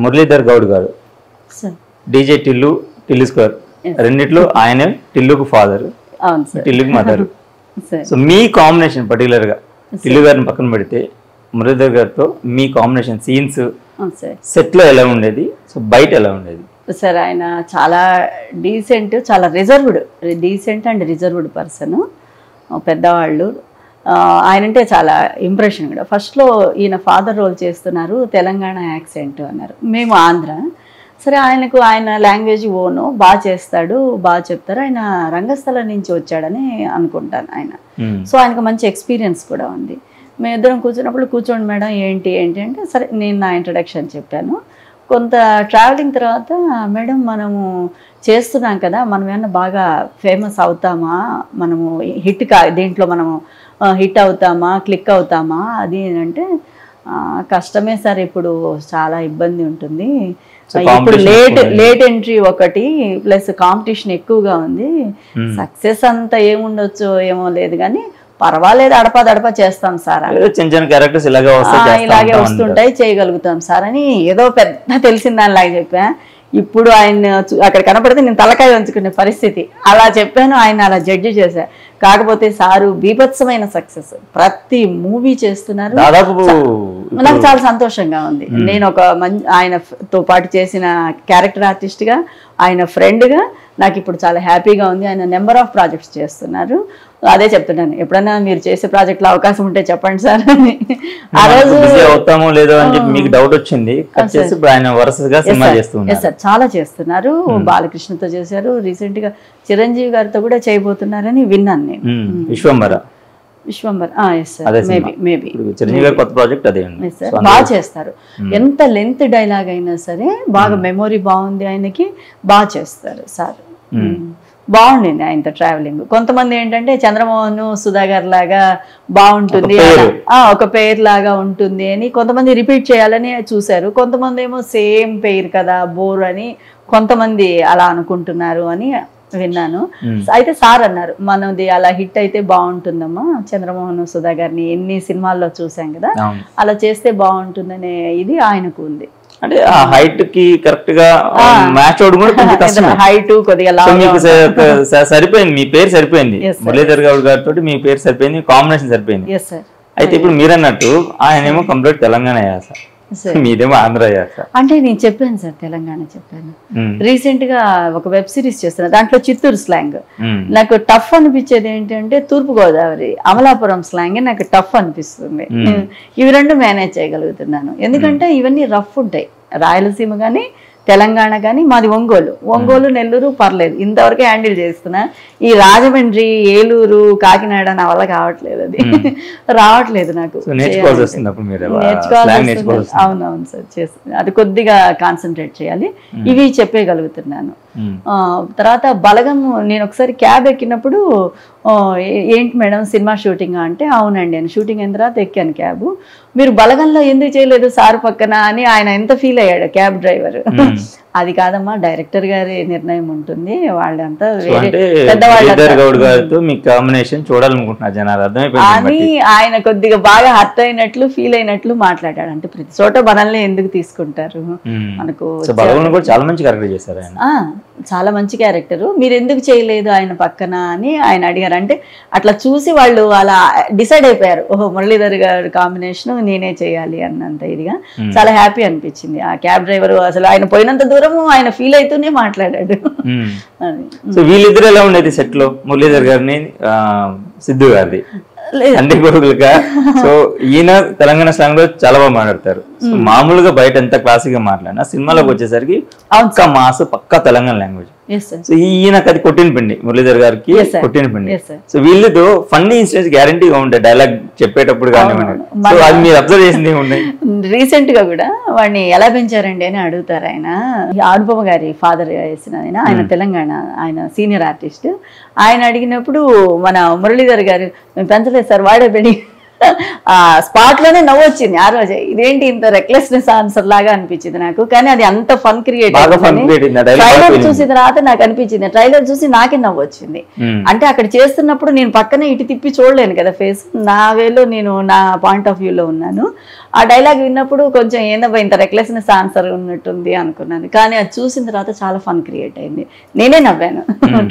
మురళీధర్ గౌడ్ గారు డీజే టిల్లు స్క్వేర్ రెండిట్లో ఆయనే టిల్లుకు ఫాదర్, టిల్లుకు మదర్. సో మీ కాంబినేషన్ పర్టికులర్ గా టిల్లు గారిని పక్కన పెడితే మురళీధర్ గారితో మీ కాంబినేషన్ సీన్స్ సెట్ లో ఎలా ఉండేది, సో బయట ఎలా ఉండేది? సార్ ఆయన చాలా డీసెంట్, చాలా reserved, decent and reserved person. పెద్దవాళ్ళు ఆయనంటే చాలా ఇంప్రెషన్ కూడా. ఫస్ట్లో ఈయన ఫాదర్ రోల్ చేస్తున్నారు, తెలంగాణ యాక్సెంట్ అన్నారు, మేము ఆంధ్ర. సరే ఆయన లాంగ్వేజ్ ఓను, బాగా చేస్తాడు, బాగా చెప్తారు, ఆయన రంగస్థలం నుంచి వచ్చాడని అనుకుంటాను ఆయన. సో ఆయనకు మంచి ఎక్స్పీరియన్స్ కూడా ఉంది. మేమిద్దరం కూర్చున్నప్పుడు కూర్చోండి మేడం ఏంటి అంటే సరే నేను నా ఇంట్రడక్షన్ చెప్పాను. కొంత ట్రావెలింగ్ తర్వాత మేడం మనము చేస్తున్నాం కదా, మనం ఏమన్నా బాగా ఫేమస్ అవుతామా, మనము దీంట్లో మనము హిట్ అవుతామా, క్లిక్ అవుతామా అది అంటే కష్టమే సార్, ఇప్పుడు చాలా ఇబ్బంది ఉంటుంది, ఇప్పుడు లేట్ ఎంట్రీ ఒకటి ప్లస్ కాంపిటీషన్ ఎక్కువగా ఉంది, సక్సెస్ అంతా ఏముండొచ్చు ఏమో లేదు కానీ పర్వాలేదు అడపా చేస్తాం సార్, ఇలాగే వస్తుంటాయి చేయగలుగుతాం సార్ అని ఏదో పెద్ద తెలిసిన దానిలాగా చెప్పా. ఇప్పుడు ఆయన అక్కడ కనపడితే నేను తలకాయ ఉంచుకునే పరిస్థితి, అలా చెప్పాను. ఆయన అలా జడ్జి చేశా. కాకపోతే సారు బీభత్సమైన సక్సెస్, ప్రతి చేస్తున్నారు. నాకు చాలా సంతోషంగా ఉంది. నేను ఒక ఆయనతో పాటు చేసిన క్యారెక్టర్ ఆర్టిస్ట్గా, ఆయన ఫ్రెండ్గా నాకు ఇప్పుడు చాలా హ్యాపీగా ఉంది. ఆయన నెంబర్ ఆఫ్ ప్రాజెక్ట్స్ చేస్తున్నారు. అదే చెప్తున్నాను, ఎప్పుడైనా మీరు చేసే ప్రాజెక్ట్లో అవకాశం ఉంటే చెప్పండి సార్ అని. ఆ రోజు అవుతామో లేదో అని చెప్పి మీకు డౌట్ వచ్చింది. సార్ చాలా చేస్తున్నారు. బాలకృష్ణతో చేశారు, రీసెంట్ గా చిరంజీవి గారితో కూడా చేయబోతున్నారని విన్నాను నేను. విశ్వంబర బాగా చేస్తారు. ఎంత లెంత్ డైలాగ్ అయినా సరే బాగా మెమొరీ బాగుంది ఆయనకి, బాగా చేస్తారు సార్. బాగుండింది ఆయనతో ట్రావెలింగ్. కొంతమంది ఏంటంటే చంద్రమోహన్ సుధాకర్ లాగా బాగుంటుంది, ఒక పేరు లాగా ఉంటుంది అని కొంతమంది రిపీట్ చేయాలని చూశారు. కొంతమంది ఏమో సేమ్ పేరు కదా బోర్ అని కొంతమంది అలా అనుకుంటున్నారు అని విన్నాను. అయితే సార్ అన్నారు మనది అలా హిట్ అయితే బాగుంటుందమ్మా, చంద్రమోహన్ సుధాకర్ని ఎన్ని సినిమాల్లో చూసాం కదా, అలా చేస్తే బాగుంటుందనే ఇది ఆయనకు ఉంది. అంటే ఆ హైట్ కి కరెక్ట్ గా మ్యాచ్ అవడం కూడా కొంచెం కష్టం. హైట్ కొద్దిగా సరిపోయింది, మీ పేరు సరిపోయింది, మురళీధర్ గౌడ్ గారితో మీ పేరు సరిపోయింది, కాంబినేషన్ సరిపోయింది. అయితే ఇప్పుడు మీరు అన్నట్టు ఆయన ఏమో కంప్లీట్ తెలంగాణ యాస, మీదేమో ఆంధ్ర యాస. అంటే నేను చెప్పాను సార్ తెలంగాణ చెప్పాను. రీసెంట్ గా ఒక వెబ్ సిరీస్ చేస్తున్నా, దాంట్లో చిత్తూరు స్లాంగ్ నాకు టఫ్ అనిపించేది ఏంటంటే తూర్పు గోదావరి అమలాపురం స్లాంగ్ నాకు టఫ్ అనిపిస్తుంది. ఇవి రెండు మేనేజ్ చేయగలుగుతున్నాను, ఎందుకంటే ఇవన్నీ రఫ్ ఉంటాయి. రాయలసీమ కానీ తెలంగాణ కానీ, మాది ఒంగోలు నెల్లూరు పర్లేదు, ఇంతవరకే హ్యాండిల్ చేస్తున్నా. ఈ రాజమండ్రి ఏలూరు కాకినాడ నా వల్ల కావట్లేదు, అది రావట్లేదు నాకు. అవునవును సార్ చేస్తున్నా, అది కొద్దిగా కాన్సన్ట్రేట్ చేయాలి. ఇవి చెప్పేయగలుగుతున్నాను. తర్వాత బలగం నేను ఒకసారి క్యాబ్ ఎక్కినప్పుడు ఏంటి మేడం సినిమా షూటింగ్ అంటే అవునండి అని, షూటింగ్ అయిన తర్వాత ఎక్కాను క్యాబ్. మీరు బలగంలో ఎందుకు చేయలేదు సార్ పక్కన అని ఆయన ఎంత ఫీల్ అయ్యాడు క్యాబ్ డ్రైవర్. అది కాదమ్మా డైరెక్టర్ గారి నిర్ణయం ఉంటుంది, వాళ్ళంతా అని ఆయన కొద్దిగా బాగా హర్ట్ అయినట్లు ఫీల్ అయినట్లు మాట్లాడాడు. అంటే ప్రతి చోట మనల్ని ఎందుకు తీసుకుంటారు మనకు, చాలా మంచి క్యారెక్టర్ చేశారు ఆయన, చాలా మంచి క్యారెక్టర్, మీరు ఎందుకు చేయలేదు ఆయన పక్కన అని ఆయన అడిగారు. అంటే అట్లా చూసి వాళ్ళు అలా డిసైడ్ అయిపోయారు, ఓహో మురళీధర్ గారి కాంబినేషన్ నేనే చేయాలి అన్నంత ఇదిగా. చాలా హ్యాపీ అనిపించింది. ఆ క్యాబ్ డ్రైవర్ అసలు ఆయన పోయినంత దూరము ఆయన ఫీల్ అవుతూనే మాట్లాడాడు. వీళ్ళిద్దరు ఎలా ఉండేది సెట్ లో, మురళీధర్ గారిని సిద్ధు గారిది అంటే కొడుకులుగా. సో ఈయన తెలంగాణ స్లాంగ్ లో చాలా బాగా మాట్లాడతారు. మామూలుగా బయట ఎంత క్లాసిక్ గా మాట్లాడినా సినిమాలోకి వచ్చేసరికి పక్కా మాస్, పక్కా తెలంగాణ లాంగ్వేజ్. సో ఈయనకు అది కొట్టిన పిండి, మురళీధర్ గారికి కొట్టిన పిండి. సో వీళ్ళతో ఫన్నీ ఇన్సిడెంట్స్ గ్యారంటీగా ఉంటాయి డైలాగ్ చెప్పేటప్పుడు కానివ్వండి. సో అది మీరు అబ్జర్వ్ చేసింది ఏముంది? రీసెంట్ గా కూడా వాడిని ఎలా పెంచారండి అని అడుగుతారు. ఆయన అనుపమ గారి ఫాదర్ వేసిన ఆయన తెలంగాణ, ఆయన సీనియర్ ఆర్టిస్ట్. ఆయన అడిగినప్పుడు మన మురళీధర్ గారు మేము పెంచలేదు సార్ వాడే పెడి ఆ స్పాట్ లోనే నవ్వు వచ్చింది ఆ రోజే. ఇదేంటి ఇంత రెక్లెస్నెస్ ఆన్సర్ లాగా అనిపించింది నాకు, కానీ అది అంత ఫన్ క్రియేట్ ట్రైలర్ చూసిన తర్వాత నాకు అనిపించింది, ట్రైలర్ చూసి నాకే నవ్వు వచ్చింది. అంటే అక్కడ చేస్తున్నప్పుడు నేను పక్కనే ఇటు తిప్పి చూడలేను కదా ఫేస్, నా వేలో నేను నా పాయింట్ ఆఫ్ వ్యూలో ఉన్నాను. ఆ డైలాగ్ విన్నప్పుడు కొంచెం ఏందబ్బా ఇంత రెక్లెస్నెస్ ఆన్సర్ ఉన్నట్టుంది అనుకున్నాను, కానీ అది చూసిన తర్వాత చాలా ఫన్ క్రియేట్ అయింది. నేనే నవ్వాను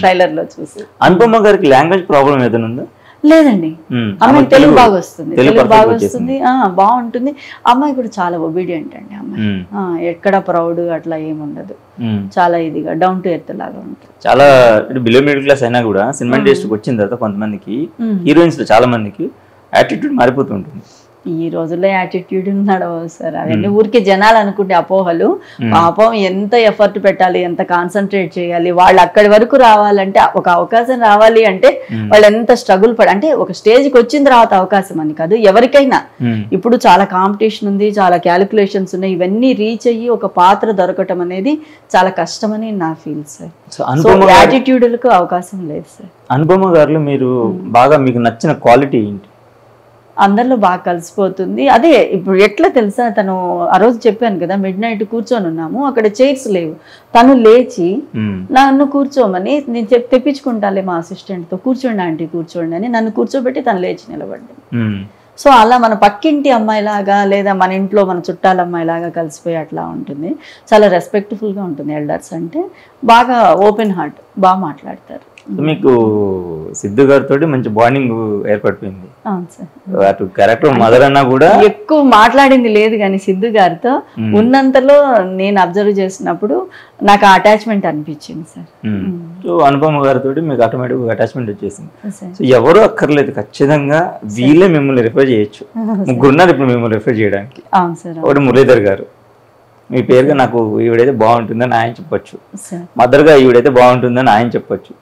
ట్రైలర్ లో చూసి. అనుపమ గారికి లాంగ్వేజ్ ప్రాబ్లం ఏదైనా ఉందా? లేదండి, అమ్మాయి తెలుగు బాగా వస్తుంది, తెలుగు బాగా వస్తుంది, బాగుంటుంది. అమ్మాయి కూడా చాలా ఒబీడియంట్ అండి. అమ్మాయి ఎక్కడ ప్రౌడ్ అట్లా ఏముండదు, చాలా ఇదిగా డౌన్ టు ఎర్త్ లాగా ఉంటుంది. చాలా బిలో మిడిల్ క్లాస్ అయినా కూడా సినిమా ఇండస్ట్రీకి వచ్చిన తర్వాత కొంతమందికి హీరోయిన్స్ లో చాలా మందికి యాటిట్యూడ్ మారిపోతుంటుంది. ఈ రోజుల్లో యాటిట్యూడ్ నడవవు సార్. అవన్నీ ఊరికే జనాలు అనుకుంటే అపోహలు. పాపం ఎంత ఎఫర్ట్ పెట్టాలి, ఎంత కాన్సన్ట్రేట్ చేయాలి, వాళ్ళు అక్కడి వరకు రావాలంటే, ఒక అవకాశం రావాలి అంటే వాళ్ళు ఎంత స్ట్రగుల్ అంటే ఒక స్టేజ్కి వచ్చిన తర్వాత అవకాశం అని కాదు, ఎవరికైనా ఇప్పుడు చాలా కాంపిటీషన్ ఉంది, చాలా క్యాలిక్యులేషన్స్ ఉన్నాయి. ఇవన్నీ రీచ్ అయ్యి ఒక పాత్ర దొరకటం అనేది చాలా కష్టమని నా ఫీల్ సార్. సో యాటిట్యూడ్లకు అవకాశం లేదు సార్. అనుపమ గారు మీరు బాగా మీకు నచ్చిన క్వాలిటీ ఏంటి? అందరిలో బాగా కలిసిపోతుంది. అదే ఇప్పుడు ఎట్లా తెలుసా, తను ఆ రోజు చెప్పాను కదా, మిడ్ నైట్ కూర్చొని ఉన్నాము, అక్కడ చైర్స్ లేవు, తను లేచి నన్ను కూర్చోమని, నేను తెప్పించుకుంటాలే మా అసిస్టెంట్తో, కూర్చోండి ఆంటీ కూర్చోండి అని నన్ను కూర్చోబెట్టి తను లేచి నిలబడ్డాను. సో అలా మన పక్కింటి అమ్మాయిలాగా లేదా మన ఇంట్లో మన చుట్టాల అమ్మాయిలాగా కలిసిపోయి అట్లా ఉంటుంది. చాలా రెస్పెక్ట్ఫుల్గా ఉంటుంది. ఎల్డర్స్ అంటే బాగా ఓపెన్ హార్ట్, బాగా మాట్లాడతారు. మీకు సిద్ధు గారితో మంచి బాండింగ్ ఏర్పడిపోయింది. అటు క్యారెక్టర్ మదర్ అన్నా కూడా ఎక్కువ మాట్లాడింది లేదు, కానీ సిద్ధు గారితో ఉన్నంతలో నేను అబ్జర్వ్ చేసినప్పుడు నాకు అటాచ్మెంట్ అనిపించింది సార్. సో అనుపమ గారితో మీకు ఆటోమేటిక్ అటాచ్మెంట్ వచ్చేసింది. సో ఎవరు అక్కర్లేదు, ఖచ్చితంగా వీళ్ళే మిమ్మల్ని రిఫర్ చేయొచ్చు. ముగ్గురున్నారు ఇప్పుడు మిమ్మల్ని రిఫర్ చేయడానికి. అవును సార్. ఒకటి మురళీధర్ గారు, మీ పేరుగా నాకు ఈవిడైతే బాగుంటుందని ఆయన చెప్పొచ్చు, మదర్గా ఈవిడైతే బాగుంటుందని ఆయన చెప్పొచ్చు,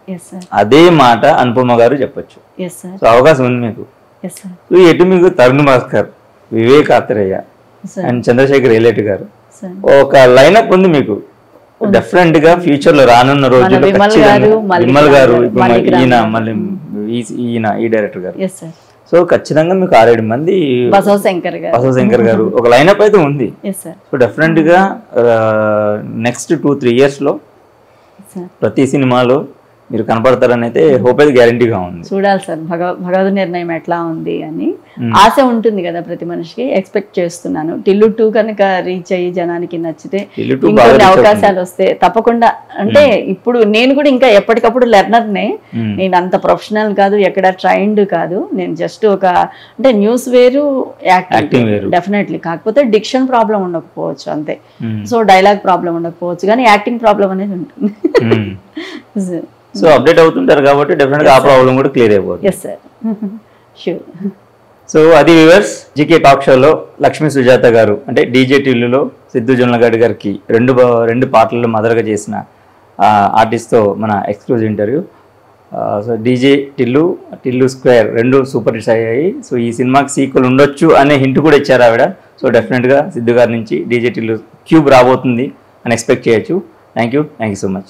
అదే మాట అనుపమ గారు చెప్పొచ్చు. సో అవకాశం ఉంది మీకు. ఎటు మీకు తరుణ్ భాస్కర్, వివేక్ ఆత్రేయ అండ్ చంద్రశేఖర్ ఎలేటి గారు ఒక లైనప్ ఉంది మీకు. డెఫినెట్ గా ఫ్యూచర్ లో రానున్న రోజుల్లో విమల్ గారు, ఈయన ఈ డైరెక్టర్ గారు, సో ఖచ్చితంగా మీకు 6-7 మంది, బసవశంకర్ గారు ఒక లైనప్ అయితే ఉంది. సో డెఫినెట్ గా నెక్స్ట్ 2-3 years లో ప్రతి సినిమాలో మీరు కనపడతారని అయితే హోప్ అయితే గ్యారంటీగా ఉంది. చూడాలి సార్ భగవద్ నిర్ణయం ఎట్లా ఉంది అని ఆశ ఉంటుంది కదా ప్రతి మనిషికి. ఎక్స్పెక్ట్ చేస్తున్నాను టిల్లు 2 కనుక రీచ్ అయ్యి జనానికి నచ్చితే ఇంకొన్ని అవకాశాలు వస్తే తప్పకుండా. అంటే ఇప్పుడు నేను కూడా ఇంకా ఎప్పటికప్పుడు లెర్నర్నే, నేను అంత ప్రొఫెషనల్ కాదు, ఎక్కడ ట్రైన్డ్ కాదు. నేను జస్ట్ ఒక అంటే న్యూస్ వేరు, యాక్టింగ్ వేరు డెఫినెట్లీ. కాకపోతే డిక్షన్ ప్రాబ్లం ఉండకపోవచ్చు అంతే, సో డైలాగ్ ప్రాబ్లం ఉండకపోవచ్చు, కానీ యాక్టింగ్ ప్రాబ్లం అనేది ఉంటుంది. సో అప్డేట్ అవుతుంటారు కాబట్టి డెఫినెట్ గా ఆ ప్రాబ్లం కూడా క్లియర్ అయిపోతుంది. yes sir sure. సో అది వ్యూవర్స్, జీకే టాక్ షోలో లక్ష్మీ సుజాత గారు అంటే డీజే టిల్లులో సిద్ధు జొన్నలగడ్డ గారికి రెండు పాటల్లో మదర్గా చేసిన ఆర్టిస్ట్తో మన exclusive interview. So DJ Tillu square 2 super hits అయ్యాయి. సో ఈ సినిమాకి సీక్వెల్ ఉండొచ్చు అనే హింట్ కూడా ఇచ్చారు ఆవిడ. సో డెఫినెట్గా సిద్ధు గారి నుంచి డీజే టిల్లు క్యూబ్ రాబోతుంది అని ఎక్స్పెక్ట్ చేయొచ్చు. Thank you so much.